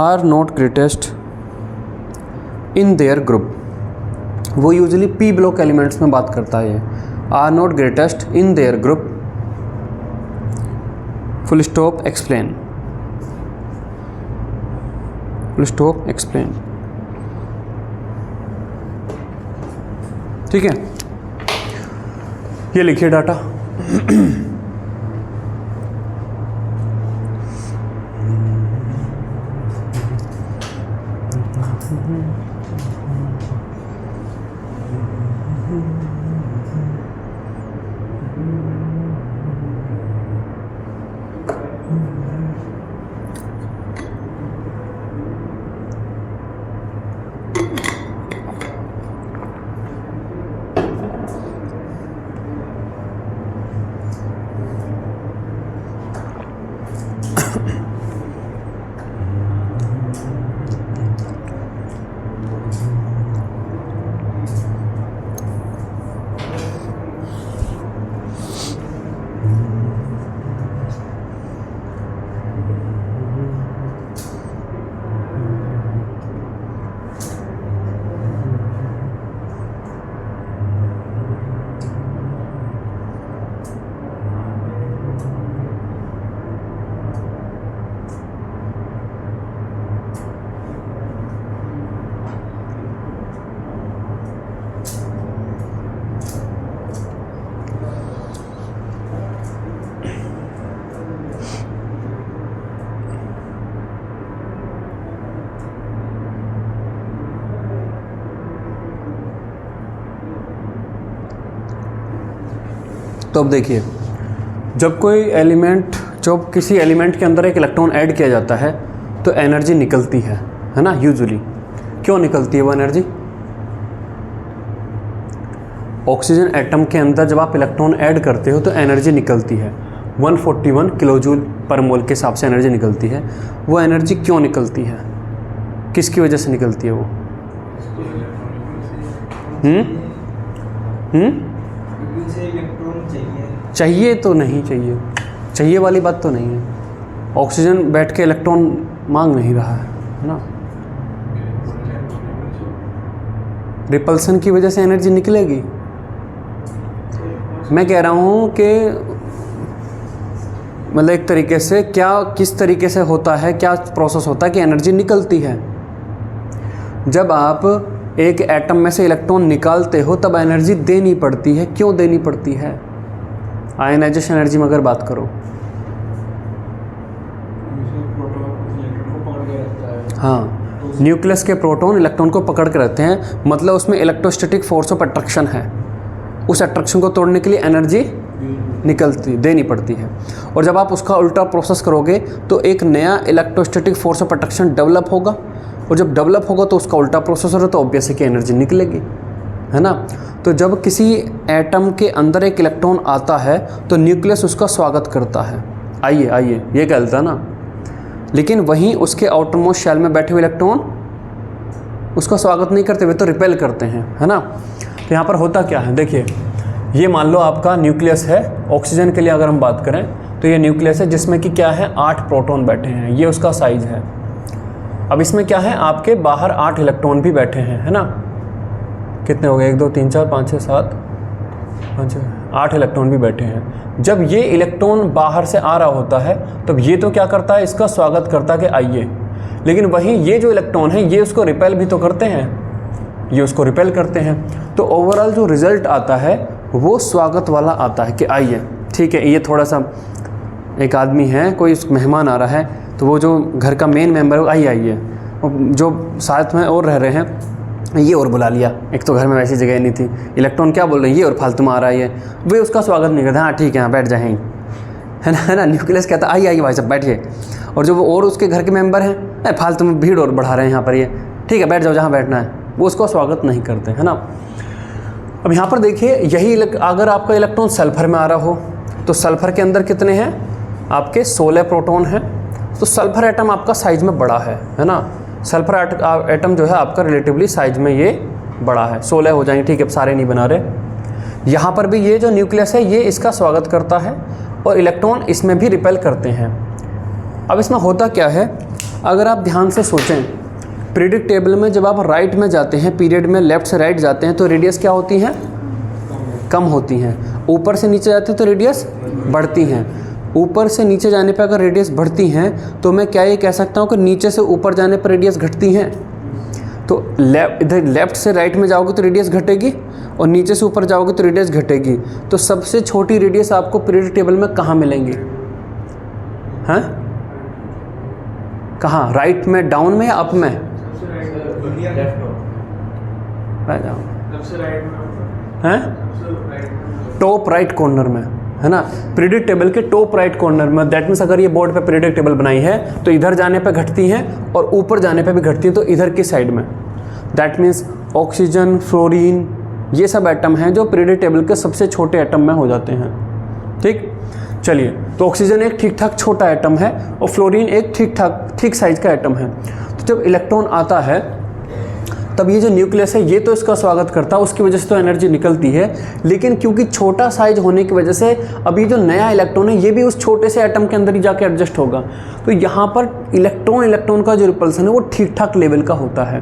are not greatest in their group। वो यूजुअली पी ब्लॉक एलिमेंट्स में बात करता है। Are not greatest in their group, full stop explain. ठीक है, ये लिखिए डाटा। तो अब देखिए, जब कोई एलिमेंट, जब किसी एलिमेंट के अंदर एक इलेक्ट्रॉन ऐड किया जाता है तो एनर्जी निकलती है ना, यूजुअली। क्यों निकलती है वो एनर्जी? ऑक्सीजन एटम के अंदर जब आप इलेक्ट्रॉन ऐड करते हो तो एनर्जी निकलती है 141 किलोजूल पर मोल के हिसाब से एनर्जी निकलती है। वो एनर्जी क्यों निकलती है, किसकी वजह से निकलती है वो? चाहिए तो नहीं चाहिए, चाहिए वाली बात तो नहीं है। ऑक्सीजन बैठ के इलेक्ट्रॉन मांग नहीं रहा है ना। रिपल्सन की वजह से एनर्जी निकलेगी। मैं कह रहा हूँ कि मतलब एक तरीके से क्या, किस तरीके से होता है, क्या प्रोसेस होता है कि एनर्जी निकलती है। जब आप एक एटम में से इलेक्ट्रॉन निकालते हो तब एनर्जी देनी पड़ती है। क्यों देनी पड़ती है? आयनाइजेशन एनर्जी में अगर बात करो, हाँ, न्यूक्लियस के प्रोटॉन इलेक्ट्रॉन को पकड़ के रखते हैं, मतलब उसमें इलेक्ट्रोस्टैटिक फोर्स ऑफ अट्रैक्शन है। उस अट्रैक्शन को तोड़ने के लिए एनर्जी देनी पड़ती है। और जब आप उसका उल्टा प्रोसेस करोगे तो एक नया electrostatic force of attraction develop होगा, और जब डेवलप होगा तो उसका उल्टा प्रोसेस हो रहा है, तो ऑब्वियस है कि एनर्जी निकलेगी, है ना। तो जब किसी एटम के अंदर एक इलेक्ट्रॉन आता है तो न्यूक्लियस उसका स्वागत करता है, आइए आइए, ये कहता है ना। लेकिन वहीं उसके आउटरमोस्ट शेल में बैठे हुए इलेक्ट्रॉन उसका स्वागत नहीं करते, वे तो रिपेल करते हैं, है ना। तो यहाँ पर होता क्या है, देखिए, ये मान लो आपका न्यूक्लियस है। ऑक्सीजन के लिए अगर हम बात करें तो ये न्यूक्लियस है जिसमें कि क्या है, 8 प्रोटॉन बैठे हैं, ये उसका साइज है। अब इसमें क्या है, आपके बाहर 8 इलेक्ट्रॉन भी बैठे हैं, है ना। कितने हो गए, 1 2 3 4 5 6 7 8 इलेक्ट्रॉन भी बैठे हैं। जब ये इलेक्ट्रॉन बाहर से आ रहा होता है तब ये तो क्या करता है, इसका स्वागत करता है कि आइए। लेकिन वहीं ये जो इलेक्ट्रॉन है ये उसको रिपेल भी तो करते हैं, ये उसको रिपेल करते हैं। तो ओवरऑल जो रिजल्ट आता है वो स्वागत वाला आता है कि आइए, ठीक है। ये थोड़ा सा, एक आदमी है, कोई मेहमान आ रहा है, तो वो जो घर का मेन मेंबर है, आइए आइए, जो साथ में और रह रहे हैं ये और बुला लिया, एक तो घर में वैसी जगह नहीं थी, इलेक्ट्रॉन क्या बोल रहे हैं, ये और फालतू में आ रहा है, ये वे उसका स्वागत नहीं करते, हाँ ठीक है, हाँ बैठ जाएँ, है ना। न्यूक्लियस कहता है आइए आइए भाई साहब बैठिए। और जो वो और उसके घर के मेंबर हैं, फालतू में भीड़ और बढ़ा रहे हैं यहाँ पर, ये ठीक है बैठ जाओ जहाँ बैठना है, वो उसको स्वागत नहीं करते, है ना। अब यहाँ पर देखिए, यही अगर आपका इलेक्ट्रॉन सल्फर में आ रहा हो तो सल्फर के अंदर कितने हैं, आपके 16 प्रोटॉन हैं। तो सल्फर एटम आपका साइज में बड़ा है ना। सल्फर एटम जो है आपका रिलेटिवली साइज में ये बड़ा है, 16 हो जाएंगे, ठीक है, सारे नहीं बना रहे। यहाँ पर भी ये जो न्यूक्लियस है ये इसका स्वागत करता है और इलेक्ट्रॉन इसमें भी रिपेल करते हैं। अब इसमें होता क्या है, अगर आप ध्यान से सोचें, पीरियडिक टेबल में जब आप राइट में जाते हैं, पीरियड में लेफ्ट से राइट जाते हैं तो रेडियस क्या होती हैं, कम होती हैं। ऊपर से नीचे जाते हैं तो रेडियस बढ़ती हैं। ऊपर से नीचे जाने पर अगर रेडियस बढ़ती हैं तो मैं क्या ये कह सकता हूँ कि नीचे से ऊपर जाने पर रेडियस घटती हैं। तो इधर लेफ्ट से राइट में जाओगे तो रेडियस घटेगी और नीचे से ऊपर जाओगे तो रेडियस घटेगी। तो सबसे छोटी रेडियस आपको पीरियडिक टेबल में कहाँ मिलेंगी, हैं कहाँ, राइट में, डाउन में या अप में? हैं टॉप राइट कॉर्नर में, है ना। पीरियडिक टेबल के टॉप राइट कॉर्नर में। दैट मीन्स अगर ये बोर्ड पे पीरियडिक टेबल बनाई है तो इधर जाने पे घटती हैं और ऊपर जाने पे भी घटती हैं, तो इधर की साइड में। दैट मीन्स ऑक्सीजन, फ्लोरीन, ये सब एटम हैं जो पीरियडिक टेबल के सबसे छोटे एटम में हो जाते हैं, ठीक। चलिए, तो ऑक्सीजन एक ठीक ठाक छोटा एटम है और फ्लोरीन एक ठीक साइज का एटम है। तो जब इलेक्ट्रॉन आता है तब ये जो न्यूक्लियस है ये तो इसका स्वागत करता है, उसकी वजह से तो एनर्जी निकलती है। लेकिन क्योंकि छोटा साइज होने की वजह से अब ये जो नया इलेक्ट्रॉन है ये भी उस छोटे से एटम के अंदर ही जाके एडजस्ट होगा। तो यहाँ पर इलेक्ट्रॉन का जो रिपल्सन है वो ठीक ठाक लेवल का होता है।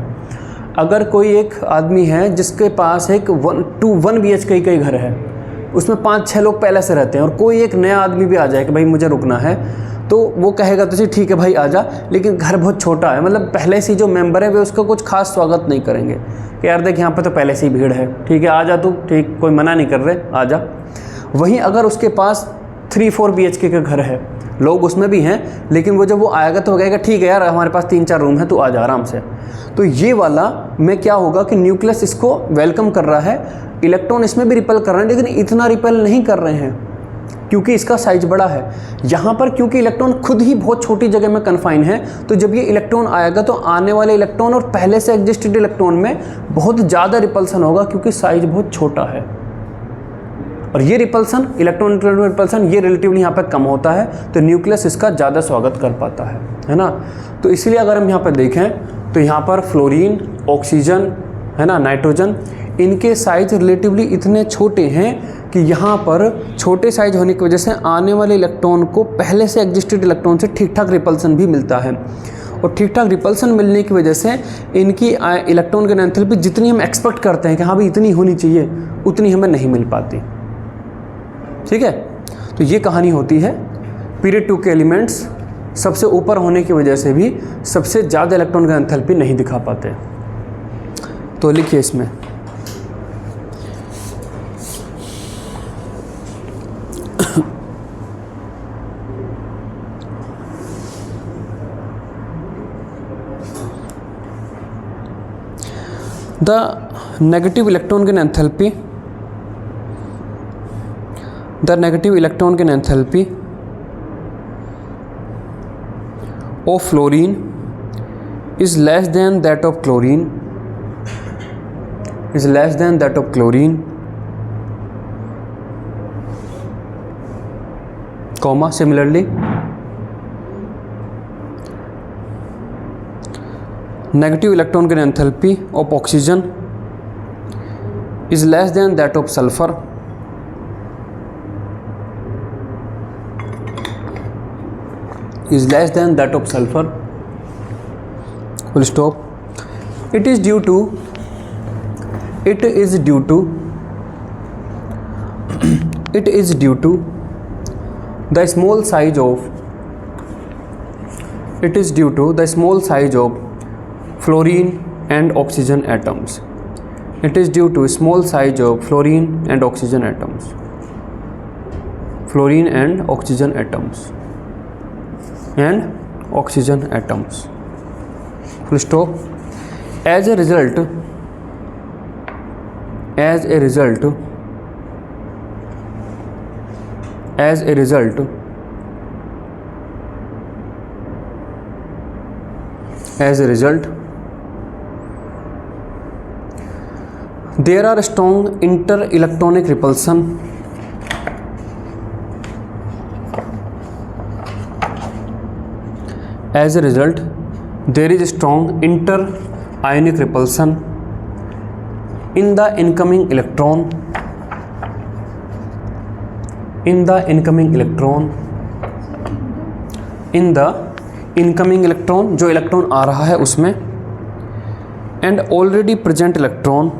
अगर कोई एक आदमी है जिसके पास एक 1 BHK का ही घर है, उसमें 5-6 लोग पहले से रहते हैं, और कोई एक नया आदमी भी आ जाए कि भाई मुझे रुकना है, तो वो कहेगा तो ठीक है भाई आ जा, लेकिन घर बहुत छोटा है, मतलब पहले से जो मेंबर है वे उसका कुछ खास स्वागत नहीं करेंगे कि यार देख यहाँ पे तो पहले से ही भीड़ है, ठीक है आ जा तू, ठीक, कोई मना नहीं कर रहे, आ जा। वहीं अगर उसके पास 3-4 BHK का घर है, लोग उसमें भी हैं, लेकिन वो जब वो आएगा तो वो कहेगा ठीक है यार हमारे पास 3-4 रूम है, तू आ जा आराम से। तो ये वाला में क्या होगा कि न्यूक्लियस इसको वेलकम कर रहा है, इलेक्ट्रॉन इसमें भी रिपेल कर रहे हैं, लेकिन इतना रिपेल नहीं कर रहे हैं क्योंकि इसका साइज बड़ा है। यहाँ पर क्योंकि इलेक्ट्रॉन खुद ही बहुत छोटी जगह में कन्फाइन है, तो जब ये इलेक्ट्रॉन आएगा तो आने वाले इलेक्ट्रॉन और पहले से एग्जिस्टेड इलेक्ट्रॉन में बहुत ज़्यादा रिपल्सन होगा क्योंकि साइज बहुत छोटा है। और ये रिपल्सन, इलेक्ट्रॉन रिपल्सन, ये रिलेटिवली यहाँ पे कम होता है, तो न्यूक्लियस इसका ज़्यादा स्वागत कर पाता है ना। तो इसलिए अगर हम यहाँ पर देखें तो यहाँ पर फ्लोरीन, ऑक्सीजन, है ना, नाइट्रोजन, इनके साइज रिलेटिवली इतने छोटे हैं कि यहाँ पर छोटे साइज होने की वजह से आने वाले इलेक्ट्रॉन को पहले से एग्जिस्टेड इलेक्ट्रॉन से ठीक ठाक रिपल्सन भी मिलता है। और ठीक ठाक रिपल्सन मिलने की वजह से इनकी इलेक्ट्रॉन की एंथैल्पी जितनी हम एक्सपेक्ट करते हैं कि हाँ भाई इतनी होनी चाहिए, उतनी हमें नहीं मिल पाती। ठीक है, तो ये कहानी होती है पीरियड 2 के एलिमेंट्स सबसे ऊपर होने की वजह से भी सबसे ज़्यादा इलेक्ट्रॉन का एंथैल्पी नहीं दिखा पाते। तो लिखिए इसमें the negative electron gain enthalpy, the negative electron gain enthalpy of fluorine is less than that of chlorine, is less than that of chlorine, comma similarly negative electron gain enthalpy of oxygen is less than that of sulfur, is less than that of sulfur, full stop. It is due to it is due to the small size of it is due to the small size of fluorine and oxygen atoms. It is due to small size of fluorine and oxygen atoms. Fluorine and oxygen atoms. And oxygen atoms. Full stop. As a result, as a result, as a result, as a result, there are strong inter-electronic repulsion as a result there is strong inter-ionic repulsion in the incoming electron, in the incoming electron, in the incoming electron, जो electron आ रहा है उसमें, and already present electron,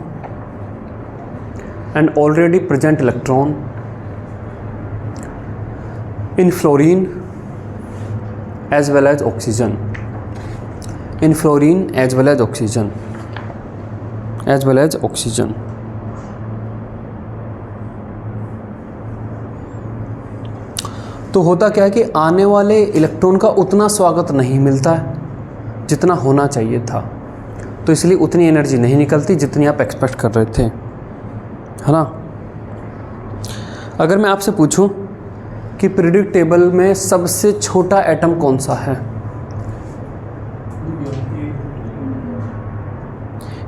and already present electron in fluorine as well as oxygen, in fluorine as well as oxygen, as well as oxygen. तो होता क्या है कि आने वाले इलेक्ट्रॉन का उतना स्वागत नहीं मिलता है जितना होना चाहिए था, तो इसलिए उतनी एनर्जी नहीं निकलती जितनी आप एक्सपेक्ट कर रहे थे, है ना। अगर मैं आपसे पूछूं कि पीरियोडिक टेबल में सबसे छोटा एटम कौन सा है?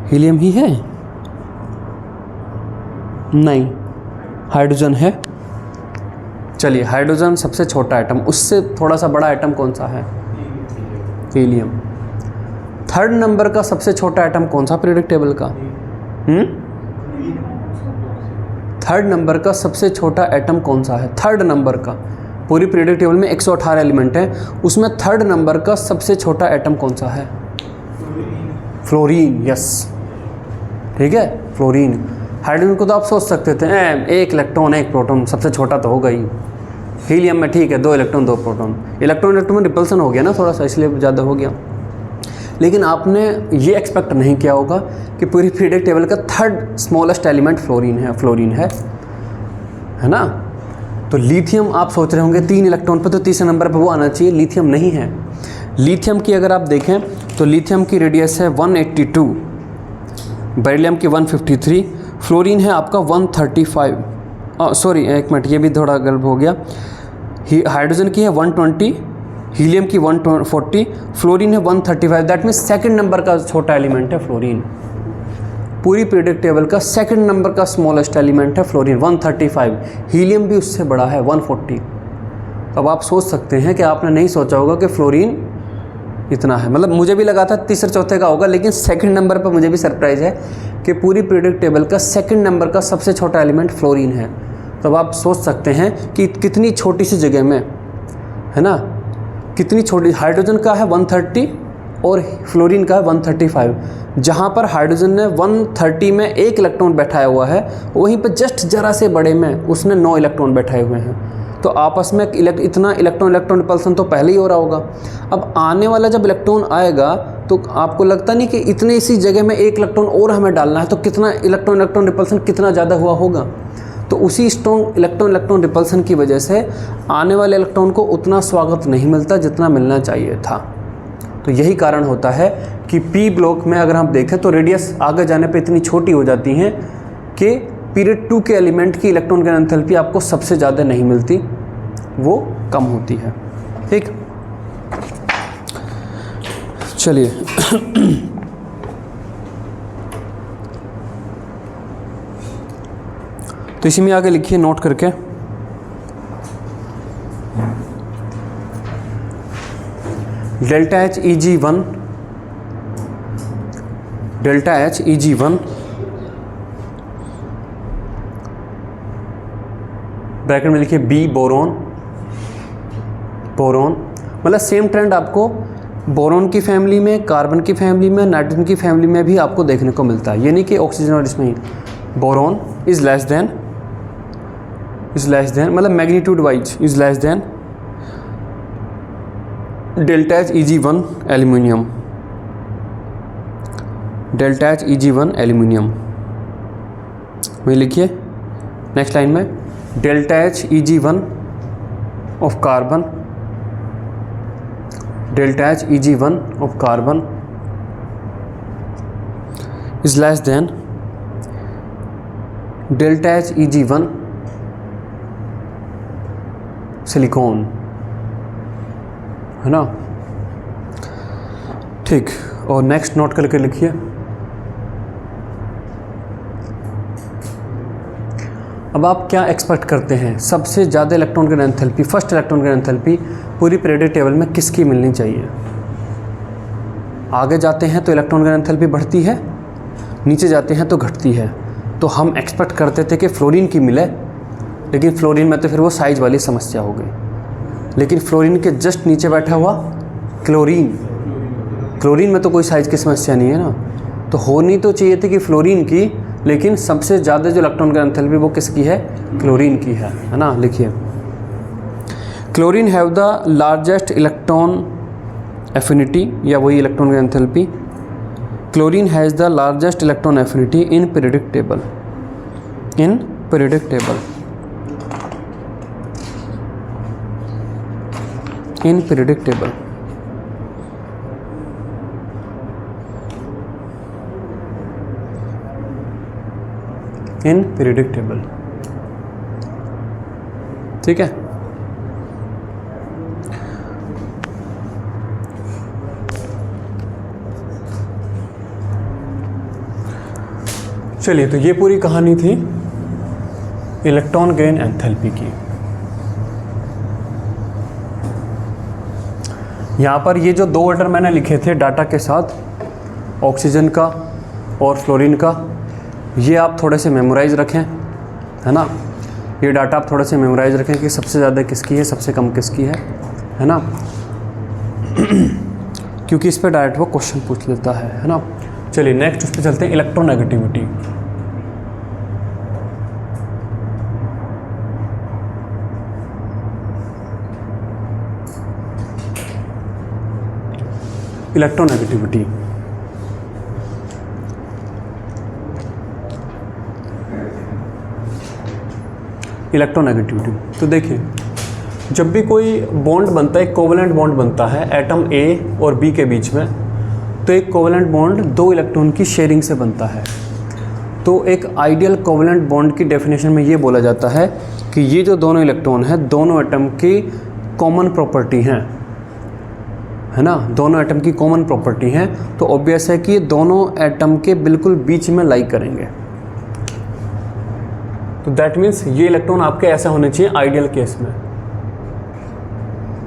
हीलियम ही है? नहीं, हाइड्रोजन है। चलिए, हाइड्रोजन सबसे छोटा एटम, उससे थोड़ा सा बड़ा एटम कौन सा है? हीलियम। थर्ड नंबर का सबसे छोटा एटम कौन सा पीरियोडिक टेबल का? थर्ड नंबर का सबसे छोटा एटम कौन सा है? थर्ड नंबर का, पूरी पीरियोडिक टेबल में 118 एलिमेंट हैं, उसमें थर्ड नंबर का सबसे छोटा एटम कौन सा है? फ्लोरीन। यस, ठीक है, फ्लोरीन। हाइड्रोजन को तो आप सोच सकते थे एक इलेक्ट्रॉन एक प्रोटॉन, सबसे छोटा तो हो गई। हीलियम में ठीक है, 2 इलेक्ट्रॉन 2 प्रोटॉन, इलेक्ट्रॉन में रिपल्सन हो गया ना थोड़ा सा, इसलिए ज़्यादा हो गया। लेकिन आपने ये एक्सपेक्ट नहीं किया होगा कि पूरी पीरियोडिक टेबल का थर्ड स्मॉलेस्ट एलिमेंट फ्लोरीन है ना। तो लिथियम आप सोच रहे होंगे 3 इलेक्ट्रॉन पर, तो तीसरे नंबर पर वो आना चाहिए, लिथियम नहीं है। लिथियम की अगर आप देखें तो लिथियम की रेडियस है 182, बेरिलियम की 153, फ्लोरीन है आपका 135, सॉरी एक मिनट, ये भी थोड़ा गलत हो गया। हाइड्रोजन की है 120, हीलियम की 140, फ्लोरीन है 135। दैट मीन्स सेकंड नंबर का छोटा एलिमेंट है फ्लोरीन। पूरी पीरियडिक टेबल का सेकंड नंबर का स्मॉलेस्ट एलिमेंट है फ्लोरीन 135। हीलियम भी उससे बड़ा है 140। अब आप सोच सकते हैं कि आपने नहीं सोचा होगा कि फ्लोरीन इतना है, मतलब मुझे भी लगा था तीसरे चौथे का होगा, लेकिन सेकंड नंबर पर मुझे भी सरप्राइज है कि पूरी पीरियडिक टेबल का सेकंड नंबर का सबसे छोटा एलिमेंट फ्लोरीन है। तो अब आप सोच सकते हैं कि कितनी छोटी सी जगह में, है ना, कितनी छोटी। हाइड्रोजन का है 130 और फ्लोरीन का है 135। जहाँ पर हाइड्रोजन ने 130 में 1 इलेक्ट्रॉन बैठाया हुआ है, वहीं पर जस्ट जरा से बड़े में उसने 9 इलेक्ट्रॉन बैठाए हुए हैं। तो आपस में इतना इलेक्ट्रॉन रिपल्सन तो पहले ही हो रहा होगा। अब आने वाला जब इलेक्ट्रॉन आएगा तो आपको लगता नहीं कि इतने इसी जगह में 1 इलेक्ट्रॉन और हमें डालना है, तो कितना इलेक्ट्रॉन रिपल्सन कितना ज़्यादा हुआ होगा। तो उसी स्ट्रॉन्ग इलेक्ट्रॉन रिपल्सन की वजह से आने वाले इलेक्ट्रॉन को उतना स्वागत नहीं मिलता जितना मिलना चाहिए था। तो यही कारण होता है कि पी ब्लॉक में अगर हम देखें तो रेडियस आगे जाने पे इतनी छोटी हो जाती है कि पीरियड 2 के एलिमेंट की इलेक्ट्रॉन गैन एंथैल्पी आपको सबसे ज़्यादा नहीं मिलती, वो कम होती है। ठीक, चलिए तो इसी में आगे लिखिए नोट करके, delta H EG1, delta H EG1 bracket में लिखिए बी बोरोन, बोरोन मतलब सेम ट्रेंड आपको बोरोन की फैमिली में, कार्बन की फैमिली में, नाइट्रोजन की फैमिली में भी आपको देखने को मिलता है। ये नहीं कि ऑक्सीजन और इसमें ही। बोरोन इज लेस देन मतलब magnitude wise is less than delta H EG1 aluminium, delta H EG1 aluminium. वही लिखिए नेक्स्ट लाइन में, delta H EG1 of carbon, delta H EG1 of carbon is less than delta H EG1 silicon, है ना। ठीक, और next note करके लिखिए, अब आप क्या एक्सपेक्ट करते हैं सबसे ज़्यादा electron gain enthalpy, first electron gain enthalpy पूरी पीरियडिक टेबल में किसकी मिलनी चाहिए। आगे जाते हैं तो इलेक्ट्रॉन गैन एंथैल्पी बढ़ती है, नीचे जाते हैं तो घटती है। तो हम एक्सपेक्ट करते थे कि फ्लोरीन की मिले, लेकिन फ्लोरीन में तो फिर वो साइज वाली समस्या हो गई। लेकिन फ्लोरीन के जस्ट नीचे बैठा हुआ क्लोरीन, क्लोरीन में तो कोई साइज की समस्या नहीं है ना। तो होनी तो चाहिए थी कि फ्लोरीन की, लेकिन सबसे ज़्यादा जो इलेक्ट्रॉन गैन एंथैल्पी वो किसकी है, क्लोरीन की है ना। लिखिए, chlorine have the largest electron affinity, या वही electron gain enthalpy, chlorine has the largest electron affinity in periodic table, in periodic table, in periodic table. In periodic table, ठीक है। चलिए, तो ये पूरी कहानी थी इलेक्ट्रॉन गैन एंथैल्पी की। यहाँ पर ये जो 2 ऑर्डर मैंने लिखे थे डाटा के साथ, ऑक्सीजन का और फ्लोरीन का, ये आप थोड़े से मेमोराइज रखें, है ना। ये डाटा आप थोड़े से मेमोराइज रखें कि सबसे ज़्यादा किसकी है, सबसे कम किसकी है ना। क्योंकि इस पर डायरेक्ट वो क्वेश्चन पूछ लेता है ना। चलिए नेक्स्ट उस पर चलते हैं, इलेक्ट्रोनेगेटिविटी। इलेक्ट्रोनेगेटिविटी, इलेक्ट्रोनेगेटिविटी तो देखिए, जब भी कोई बॉन्ड बनता है, एक कोवेलेंट बॉन्ड बनता है एटम ए और बी के बीच में, तो एक कोवेलेंट बॉन्ड 2 इलेक्ट्रॉन की शेयरिंग से बनता है। तो एक आइडियल कोवलेंट बॉन्ड की डेफिनेशन में ये बोला जाता है कि ये जो दोनों इलेक्ट्रॉन हैं दोनों एटम की कॉमन प्रॉपर्टी हैं, है ना, दोनों एटम की कॉमन प्रॉपर्टी हैं, तो ऑब्वियस है कि ये दोनों एटम के बिल्कुल बीच में लाई करेंगे। तो दैट मीन्स ये इलेक्ट्रॉन आपके ऐसे होने चाहिए आइडियल केस में,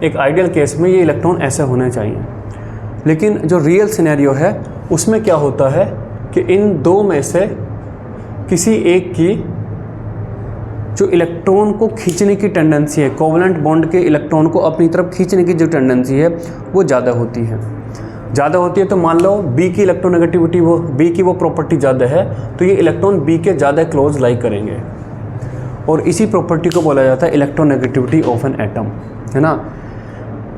एक आइडियल केस में ये इलेक्ट्रॉन ऐसे होने चाहिए। लेकिन जो रियल सिनेरियो है उसमें क्या होता है कि इन दो में से किसी एक की जो इलेक्ट्रॉन को खींचने की टेंडेंसी है, कोवलेंट बॉन्ड के इलेक्ट्रॉन को अपनी तरफ खींचने की जो टेंडेंसी है वो ज़्यादा होती है। ज़्यादा होती है तो मान लो बी की इलेक्ट्रोनेगेटिविटी, वो बी की वो प्रॉपर्टी ज़्यादा है तो ये इलेक्ट्रॉन बी के ज़्यादा क्लोज लाई करेंगे, और इसी प्रॉपर्टी को बोला जाता है इलेक्ट्रोनेगेटिविटी ऑफ एन एटम, है ना।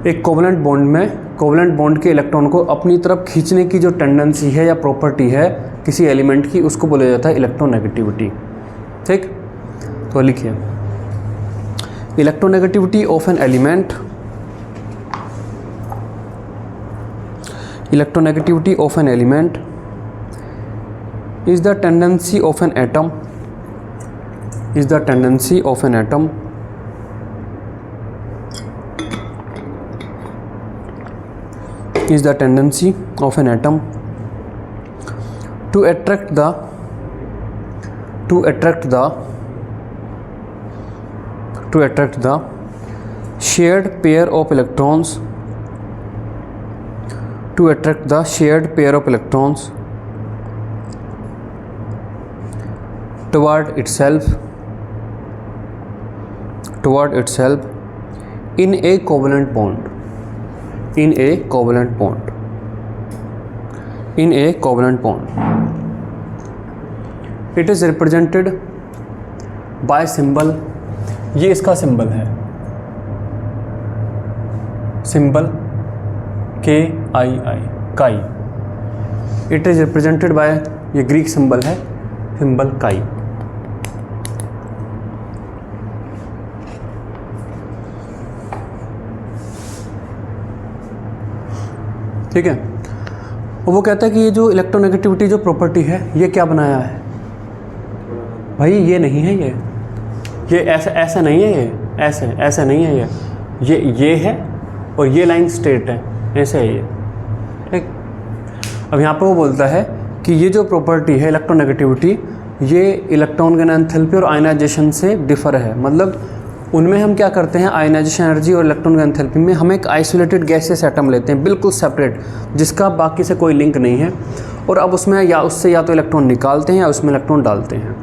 एक कोवलेंट बॉन्ड में कोवलेंट बॉन्ड के इलेक्ट्रॉन को अपनी तरफ खींचने की जो टेंडेंसी है या प्रॉपर्टी है किसी एलिमेंट की, उसको बोला जाता है इलेक्ट्रोनेगेटिविटी। ठीक, तो लिखिए electronegativity of an element, electronegativity of an element is the tendency of an atom, is the tendency of an atom is the tendency of an atom to attract the shared pair of electrons, to attract the shared pair of electrons toward itself in a covalent bond, in a covalent bond, in a covalent bond. It is represented by symbol, ये इसका symbol है, symbol KII, काई। It is represented by, ये Greek symbol है, symbol काई। ठीक है, और वो कहता है कि ये जो इलेक्ट्रोनेगेटिविटी जो प्रॉपर्टी है ये क्या बनाया है भाई, ये नहीं है, ये ऐसा नहीं है, ये ऐसे नहीं है, ये है और ये लाइन स्ट्रेट है, ऐसे है ये। ठीक, अब यहाँ पर वो बोलता है कि ये जो प्रॉपर्टी है इलेक्ट्रोनेगेटिविटी, ये इलेक्ट्रॉन के एंथैल्पी और आयनाइजेशन से डिफर है। मतलब उनमें हम क्या करते हैं, आयनाइजेशन एनर्जी और इलेक्ट्रॉन के एंथैल्पी में हम एक आइसोलेटेड गैसियस एटम लेते हैं बिल्कुल सेपरेट, जिसका बाकी से कोई लिंक नहीं है, और अब उसमें या उससे या तो इलेक्ट्रॉन निकालते हैं या उसमें इलेक्ट्रॉन डालते हैं।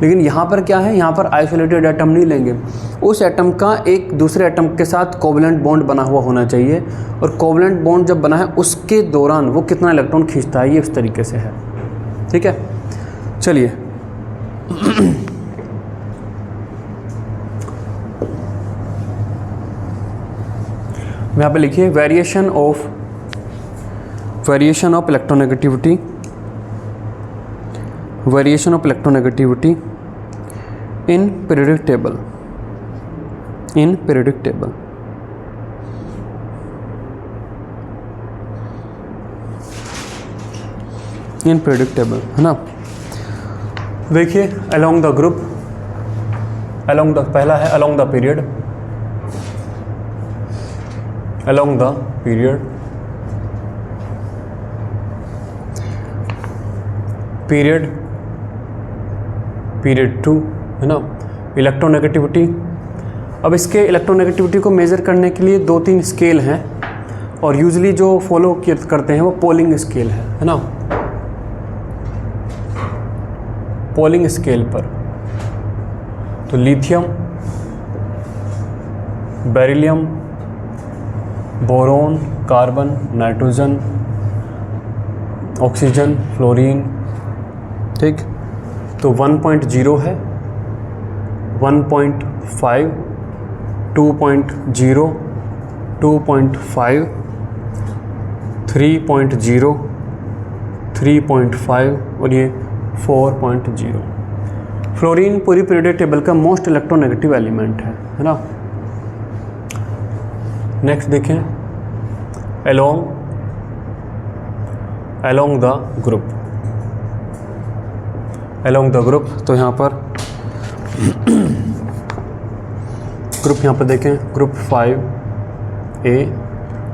लेकिन यहाँ पर क्या है, यहाँ पर आइसोलेटेड एटम नहीं लेंगे, उस एटम का एक दूसरे एटम के साथ कोवलेंट बॉन्ड बना हुआ होना चाहिए, और कोवलेंट बॉन्ड जब बना है उसके दौरान वो कितना इलेक्ट्रॉन खींचता है, ये उस तरीके से है। ठीक है, चलिए यहाँ पे लिखिए variation of electronegativity, variation of electronegativity in periodic table, in periodic table. In periodic table, है ना। देखिए along the group, along the, पहला है along the period, along the period, period 2, है ना। इलेक्ट्रोनेगेटिविटी, अब इसके इलेक्ट्रोनेगेटिविटी को मेज़र करने के लिए 2-3 स्केल हैं, और यूजली जो फॉलो करते हैं वो पोलिंग स्केल है ना। पोलिंग स्केल पर तो lithium, beryllium, boron, carbon, nitrogen, oxygen, fluorine, ठीक। तो 1.0 है, 1.5, 2.0, 2.5, 3.0, 3.5 और ये 4.0। फ्लोरीन पूरी पीरियोडिक टेबल का मोस्ट इलेक्ट्रोनेगेटिव एलिमेंट है ना। नेक्स्ट देखें along the group, along the group. तो यहाँ पर ग्रुप यहाँ पर देखें, ग्रुप 5A,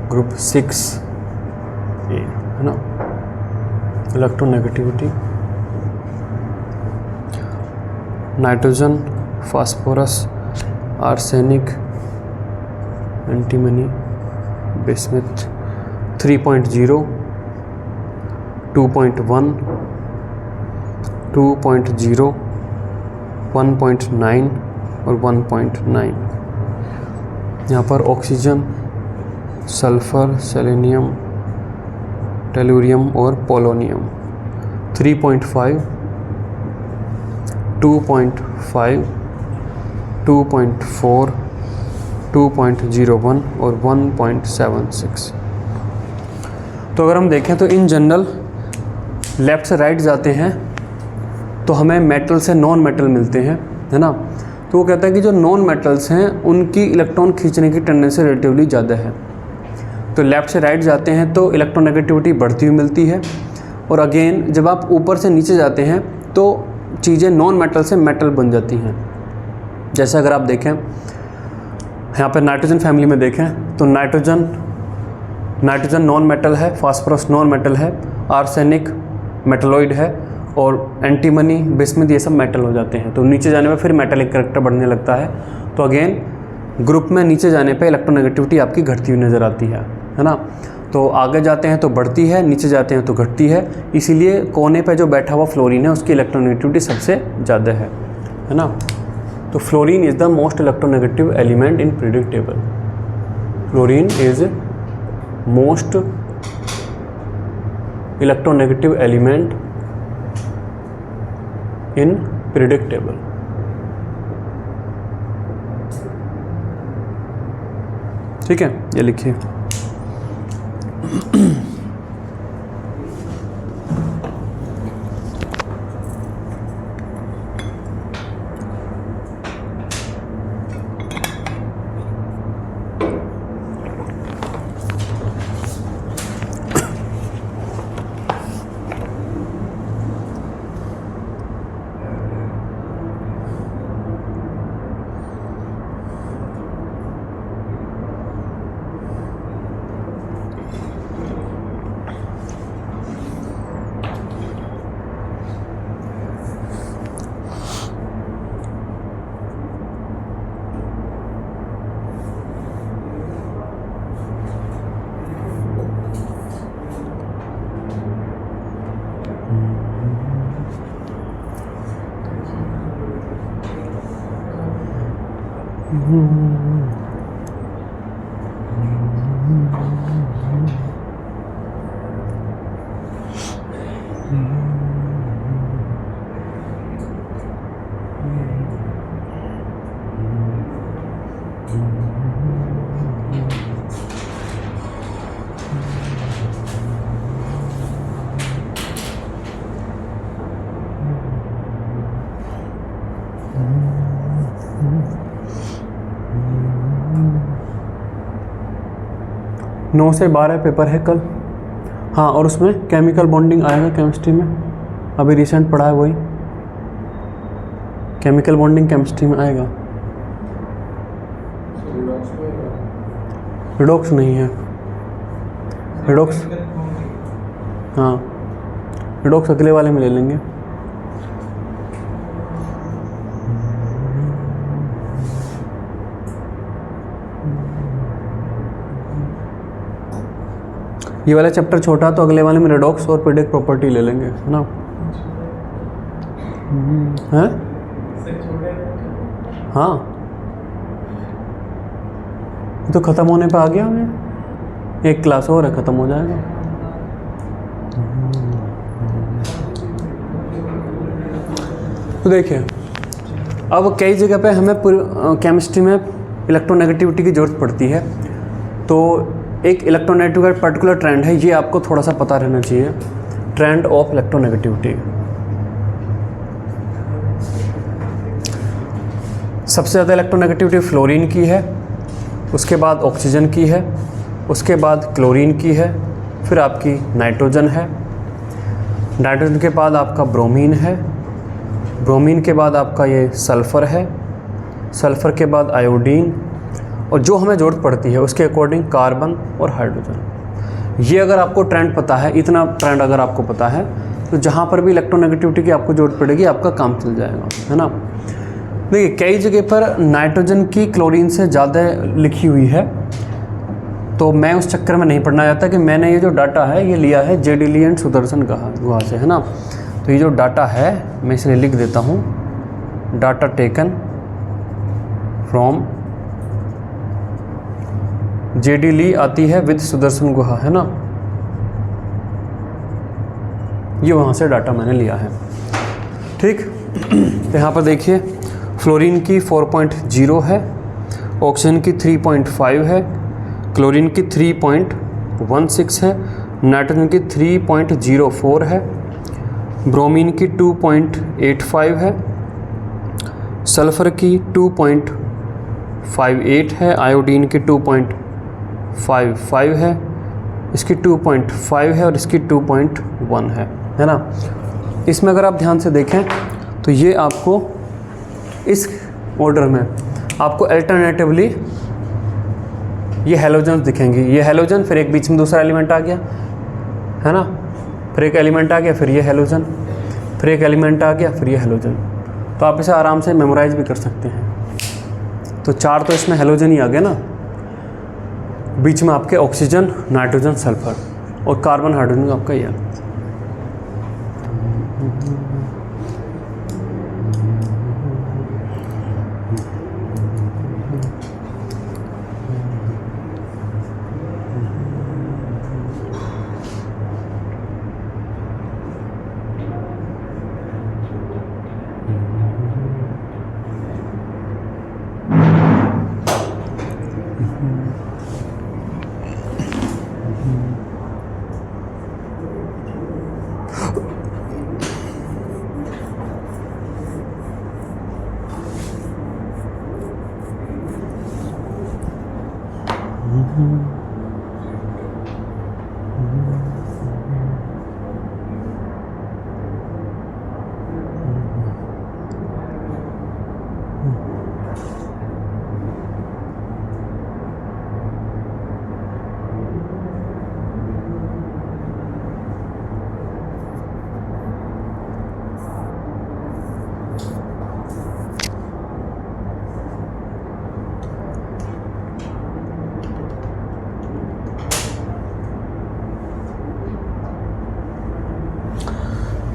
ग्रुप 6A, है ना। Electronegativity, nitrogen, phosphorus, arsenic, antimony, bismuth, 3.0, 2.1, 2.0, 1.9 और 1.9। यहाँ पर ऑक्सीजन, सल्फर, सेलेनियम, टेलुरियम और पोलोनियम। 3.5, 2.5, 2.4, 2.01 और 1.76। तो अगर हम देखें तो इन जनरल लेफ़्ट से राइट जाते हैं तो हमें मेटल से नॉन मेटल मिलते हैं, है ना। तो वो कहता है कि जो नॉन मेटल्स हैं उनकी इलेक्ट्रॉन खींचने की टेंडेंसी रिलेटिवली ज़्यादा है। तो लेफ़्ट से राइट जाते हैं तो इलेक्ट्रोनेगेटिविटी बढ़ती हुई मिलती है, और अगेन जब आप ऊपर से नीचे जाते हैं तो चीज़ें नॉन मेटल से मेटल बन जाती हैं। जैसे अगर आप देखें यहाँ पर नाइट्रोजन फैमिली में देखें तो नाइट्रोजन नॉन मेटल है, फास्फोरस नॉन मेटल है, आर्सेनिक मेटलॉइड है, और एंटीमनी, बिस्मथ ये सब मेटल हो जाते हैं। तो नीचे जाने पर फिर मेटालिक कैरेक्टर बढ़ने लगता है। तो अगेन ग्रुप में नीचे जाने पे इलेक्ट्रोनेगेटिविटी आपकी घटती हुई नज़र आती है ना। तो आगे जाते हैं तो बढ़ती है, नीचे जाते हैं तो घटती है। इसीलिए कोने पे जो बैठा हुआ फ्लोरीन है उसकी इलेक्ट्रोनेगेटिविटी सबसे ज़्यादा है ना। तो fluorine is the most electronegative element in periodic table. Fluorine is most electronegative element in periodic table. ठीक है, ये लिखिए। नौ से 12 पेपर है कल। हाँ, और उसमें केमिकल बॉन्डिंग आएगा केमिस्ट्री में, अभी रिसेंट पढ़ा है वही। केमिकल बॉन्डिंग केमिस्ट्री में आएगा। रिडॉक्स नहीं है, रिडॉक्स, हाँ रिडॉक्स अगले वाले में ले लेंगे। ये वाला चैप्टर छोटा तो अगले वाले में रेडॉक्स और पीरियोडिक प्रॉपर्टी ले लेंगे, है ना। हैं? हाँ, तो ख़त्म होने पे आ गया हमें, एक क्लास और है, ख़त्म हो जाएगा। तो देखिए, अब कई जगह पे हमें केमिस्ट्री में इलेक्ट्रोनेगेटिविटी की ज़रूरत पड़ती है। तो एक इलेक्ट्रोनेगेटिव का पर्टिकुलर ट्रेंड है, ये आपको थोड़ा सा पता रहना चाहिए। ट्रेंड ऑफ इलेक्ट्रोनेगेटिविटी, सबसे ज़्यादा इलेक्ट्रोनेगेटिविटी फ्लोरीन की है, उसके बाद ऑक्सीजन की है, उसके बाद क्लोरीन की है, फिर आपकी नाइट्रोजन है, नाइट्रोजन के बाद आपका ब्रोमीन है, ब्रोमीन के बाद आपका ये सल्फ़र है, सल्फ़र के बाद आयोडीन, और जो हमें ज़रूरत पड़ती है उसके अकॉर्डिंग कार्बन और हाइड्रोजन। ये अगर आपको ट्रेंड पता है, इतना ट्रेंड अगर आपको पता है, तो जहाँ पर भी इलेक्ट्रोनेगेटिविटी की आपको ज़रूरत पड़ेगी आपका काम चल जाएगा, है ना। देखिए कई जगह पर नाइट्रोजन की क्लोरीन से ज़्यादा लिखी हुई है, तो मैं उस चक्कर में नहीं पढ़ना चाहता कि मैंने ये जो डाटा है ये लिया है जेडी ली एंड सुदर्शन गुहा से, है ना। तो ये जो डाटा है मैं इसलिए लिख देता हूँ, डाटा टेकन फ्रॉम जेडी ली आती है विद सुदर्शन गुहा, है ना। ये वहाँ से डाटा मैंने लिया है, ठीक। तो यहाँ पर देखिए फ्लोरीन की 4.0 है, ऑक्सीजन की 3.5 है, क्लोरीन की 3.16 है, नाइट्रोजन की 3.04 है, ब्रोमीन की 2.85 है, सल्फ़र की 2.58 है, आयोडीन की 2.55 है, इसकी 2.5 है और इसकी 2.1 है ना। इसमें अगर आप ध्यान से देखें तो ये आपको इस ऑर्डर में आपको अल्टरनेटिवली ये हैलोजन दिखेंगी। ये हैलोजन, फिर एक बीच में दूसरा एलिमेंट आ गया, है ना, फिर एक एलिमेंट आ गया, फिर ये हैलोजन, फिर एक एलिमेंट आ गया, फिर ये हैलोजन। तो आप इसे आराम से मेमोराइज भी कर सकते हैं। तो 4 तो इसमें हैलोजन ही आ गया ना, बीच में आपके ऑक्सीजन, नाइट्रोजन, सल्फर और कार्बन हाइड्रोजन आपका ये।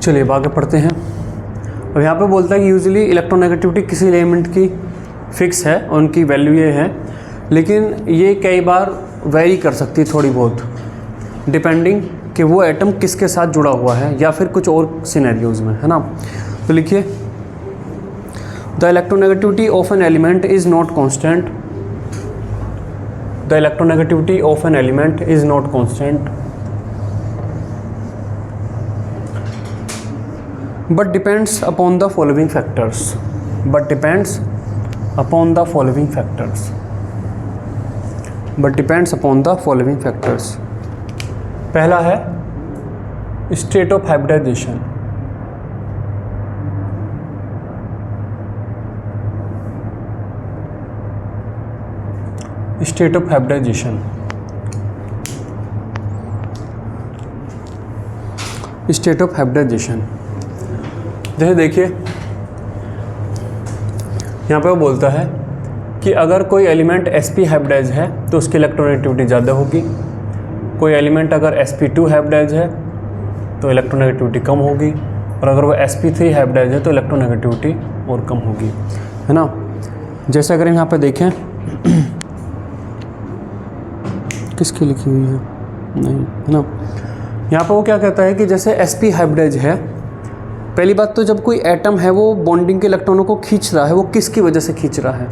चलिए अब आगे पढ़ते हैं। अब यहाँ पे बोलता है कि यूजुअली इलेक्ट्रोनेगेटिविटी किसी एलिमेंट की फिक्स है और उनकी वैल्यू ये है, लेकिन ये कई बार वेरी कर सकती है थोड़ी बहुत, डिपेंडिंग कि वो एटम किसके साथ जुड़ा हुआ है या फिर कुछ और सिनेरियोज में, है ना। तो लिखिए the electronegativity of an element is not constant, the electronegativity of an element is not constant but depends upon the following factors, but depends upon the following factors, but depends upon the following factors। पहला है state of hybridization, state of hybridization, state of hybridization। जैसे देखिए यहाँ पे वो बोलता है कि अगर कोई एलिमेंट sp हाइब्रिडाइज है तो उसकी इलेक्ट्रोनेगेटिविटी ज़्यादा होगी, कोई एलिमेंट अगर sp2 हाइब्रिडाइज है तो इलेक्ट्रोनेगेटिविटी कम होगी, और अगर वो sp3 हाइब्रिडाइज है तो इलेक्ट्रोनेगेटिविटी और कम होगी, है ना। जैसे अगर हम यहाँ पे देखें किसकी लिखी हुई है, नहीं, है ना। यहाँ पे वो क्या कहता है कि जैसे sp हाइब्रिडाइज है, पहली बात तो जब कोई एटम है वो बॉन्डिंग के इलेक्ट्रॉनों को खींच रहा है, वो किसकी वजह से खींच रहा है,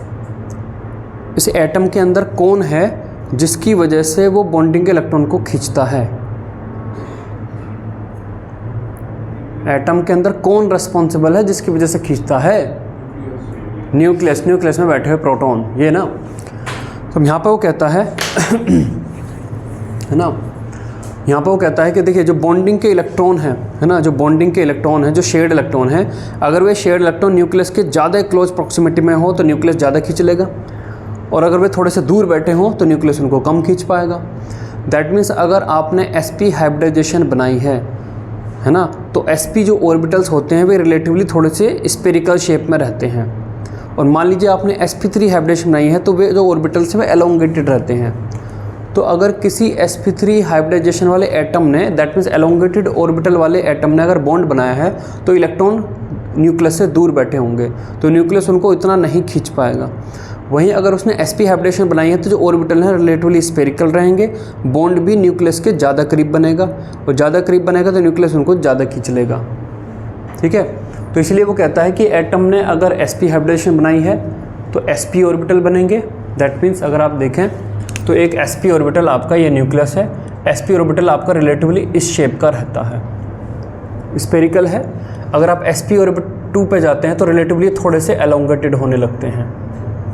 इस एटम के अंदर कौन है जिसकी वजह से वो बॉन्डिंग के इलेक्ट्रॉन को खींचता है, एटम के अंदर कौन रिस्पॉन्सिबल है जिसकी वजह से खींचता है, न्यूक्लियस, न्यूक्लियस में बैठे हुए प्रोटॉन, ये ना। तो यहाँ पर वो कहता है है ना, यहाँ पर वो कहता है कि देखिए जो बॉन्डिंग के इलेक्ट्रॉन है ना, जो बॉन्डिंग के इलेक्ट्रॉन है, जो शेयर्ड इलेक्ट्रॉन है, अगर वे शेयर्ड इलेक्ट्रॉन न्यूक्लियस के ज़्यादा क्लोज प्रॉक्सिमिटी में हो तो न्यूक्लियस ज़्यादा खींच लेगा, और अगर वे थोड़े से दूर बैठे हों तो न्यूक्लियस उनको कम खींच पाएगा। दैट मीन्स अगर आपने sp हाइब्रिडाइजेशन बनाई है ना, तो sp जो ऑर्बिटल्स होते हैं वे रिलेटिवली थोड़े से स्पेरिकल शेप में रहते हैं, और मान लीजिए आपने sp3 हाइब्रिडेशन बनाई है तो वे जो ऑर्बिटल्स हैं वे एलोंगेटेड रहते हैं। तो अगर किसी sp3 हाइब्रिडाइजेशन वाले एटम ने, दैट मीन्स एलोंगेटेड ऑर्बिटल वाले एटम ने अगर बॉन्ड बनाया है तो इलेक्ट्रॉन न्यूक्लियस से दूर बैठे होंगे, तो न्यूक्लियस उनको इतना नहीं खींच पाएगा। वहीं अगर उसने sp हाइब्रिडेशन बनाई है तो जो ऑर्बिटल हैं रिलेटिवली स्पेरिकल रहेंगे, बॉन्ड भी न्यूक्लियस के ज़्यादा करीब बनेगा, और ज़्यादा करीब बनेगा तो न्यूक्लियस उनको ज़्यादा खींच लेगा। ठीक है, तो इसलिए वो कहता है कि एटम ने अगर sp हाइब्रिडेशन बनाई है तो sp ऑर्बिटल बनेंगे। दैट मीन्स अगर आप देखें तो एक sp ऑर्बिटल आपका ये न्यूक्लियस है, sp ऑर्बिटल आपका रिलेटिवली इस शेप का रहता है, स्पेरिकल है। अगर आप sp ऑर्बिटल 2 पे जाते हैं तो रिलेटिवली थोड़े से एलोंगेटेड होने लगते हैं,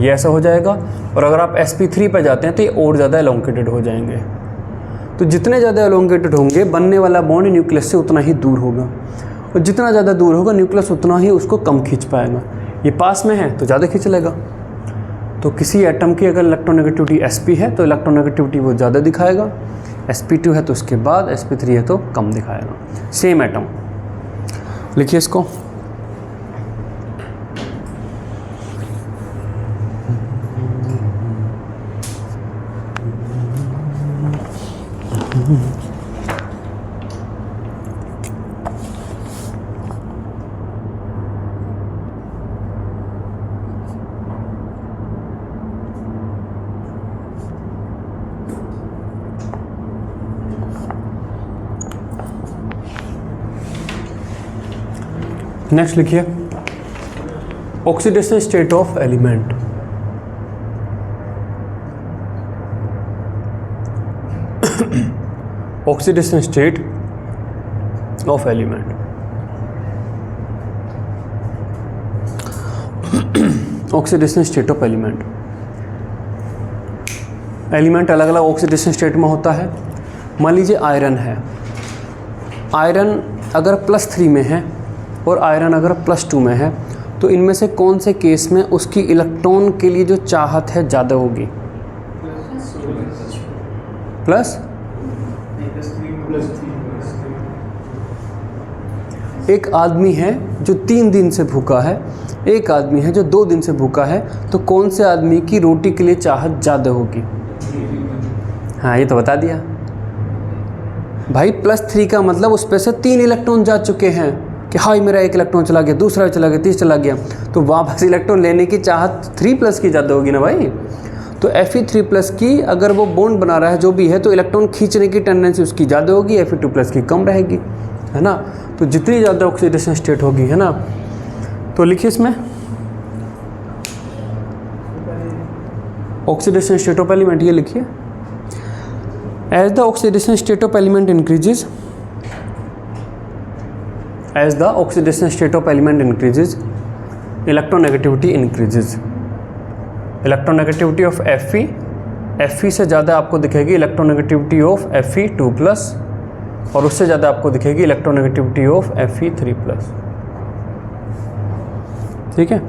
ये ऐसा हो जाएगा। और अगर आप sp3 पे जाते हैं तो ये और ज़्यादा एलोंगेटेड हो जाएंगे। तो जितने ज़्यादा एलोंगेटेड होंगे बनने वाला बॉन्ड न्यूक्लियस से उतना ही दूर होगा, और जितना ज़्यादा दूर होगा न्यूक्लियस उतना ही उसको कम खींच पाएगा। ये पास में है तो ज़्यादा खींच लेगा। तो किसी एटम की अगर इलेक्ट्रोनेगेटिविटी sp है तो इलेक्ट्रोनेगेटिविटी वो ज़्यादा दिखाएगा, sp2 है तो उसके बाद, sp3 है तो कम दिखाएगा। सेम एटम लिखिए इसको। नेक्स्ट लिखिए oxidation state of element. Oxidation state of element. Oxidation state of element. Element अलग अलग ऑक्सीडेशन स्टेट में होता है। मान लीजिए आयरन है, आयरन अगर +3 में है और आयरन अगर +2 में है, तो इनमें से कौन से केस में उसकी इलेक्ट्रॉन के लिए जो चाहत है ज़्यादा होगी? प्लस एक आदमी है जो 3 दिन से भूखा है, एक आदमी है जो 2 दिन से भूखा है, तो कौन से आदमी की रोटी के लिए चाहत ज़्यादा होगी? हाँ, ये तो बता दिया भाई। +3 का मतलब उस पर से 3 इलेक्ट्रॉन जा चुके हैं कि हाई मेरा 1 इलेक्ट्रॉन चला गया, दूसरा चला गया, तीसरा चला गया, तो वापस इलेक्ट्रॉन लेने की चाहत 3+ की ज़्यादा होगी ना भाई। तो Fe3+ की अगर वो बॉन्ड बना रहा है जो भी है, तो इलेक्ट्रॉन खींचने की टेंडेंसी उसकी ज़्यादा होगी, Fe2+ की कम रहेगी, है ना। तो जितनी ज़्यादा ऑक्सीडेशन स्टेट होगी, है ना। तो लिखिए इसमें ऑक्सीडेशन स्टेट ऑफ एलिमेंट, ये लिखिए as the oxidation state of element increases, as the oxidation state of element increases, electronegativity increases. electronegativity of Fe से ज़्यादा आपको दिखेगी electronegativity of Fe2+, और उससे ज़्यादा आपको दिखेगी electronegativity of Fe3+। ठीक है।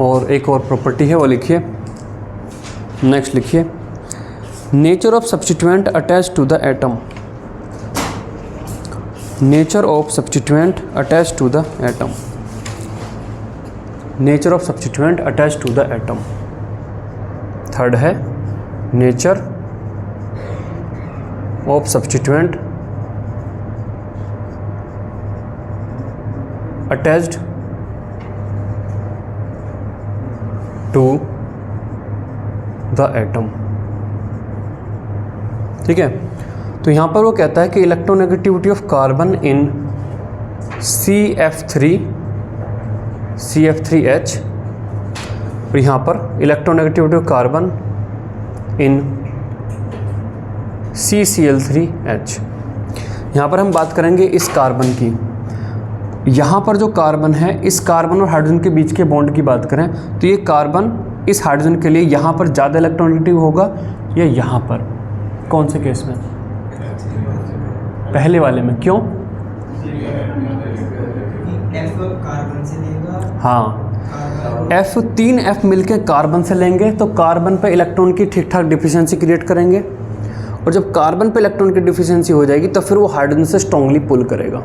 और एक और प्रॉपर्टी है वो लिखिए। नेक्स्ट लिखिए nature of substituent attach to the atom. Nature of substituent attach to the atom. Nature of substituent attach to the atom. Third है nature of substituent attached to the atom. ठीक है। तो यहाँ पर वो कहता है कि electronegativity of carbon in CF3H, और यहाँ पर electronegativity of carbon in CCl3H। यहाँ पर हम बात करेंगे इस कार्बन की। यहाँ पर जो कार्बन है, इस कार्बन और हाइड्रोजन के बीच के बॉन्ड की बात करें तो ये कार्बन इस हाइड्रोजन के लिए यहाँ पर ज़्यादा इलेक्ट्रोनेगेटिव होगा या यहाँ पर? कौन से केस में? पहले वाले में। क्यों? F कार्बन से लेगा। हाँ, तीन F मिलके कार्बन से लेंगे तो कार्बन पे इलेक्ट्रॉन की ठीक ठाक डिफिशियंसी क्रिएट करेंगे, और जब कार्बन पे इलेक्ट्रॉन की डिफिशियंसी हो जाएगी तो फिर वो हाइड्रोजन से स्ट्रांगली पुल करेगा,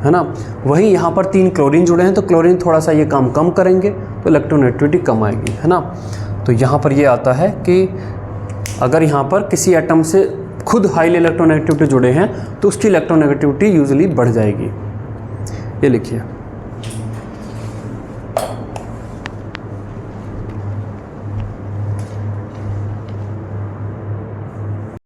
है ना। वहीं यहाँ पर 3 क्लोरीन जुड़े हैं तो क्लोरीन थोड़ा सा ये काम कम करेंगे तो इलेक्ट्रोनेगेटिविटी कम आएगी, है ना। तो यहाँ पर ये आता है कि अगर यहाँ पर किसी एटम से खुद हाईली इलेक्ट्रोनेगेटिविटी जुड़े हैं तो उसकी इलेक्ट्रोनेगेटिविटी यूजुअली बढ़ जाएगी। ये लिखिए।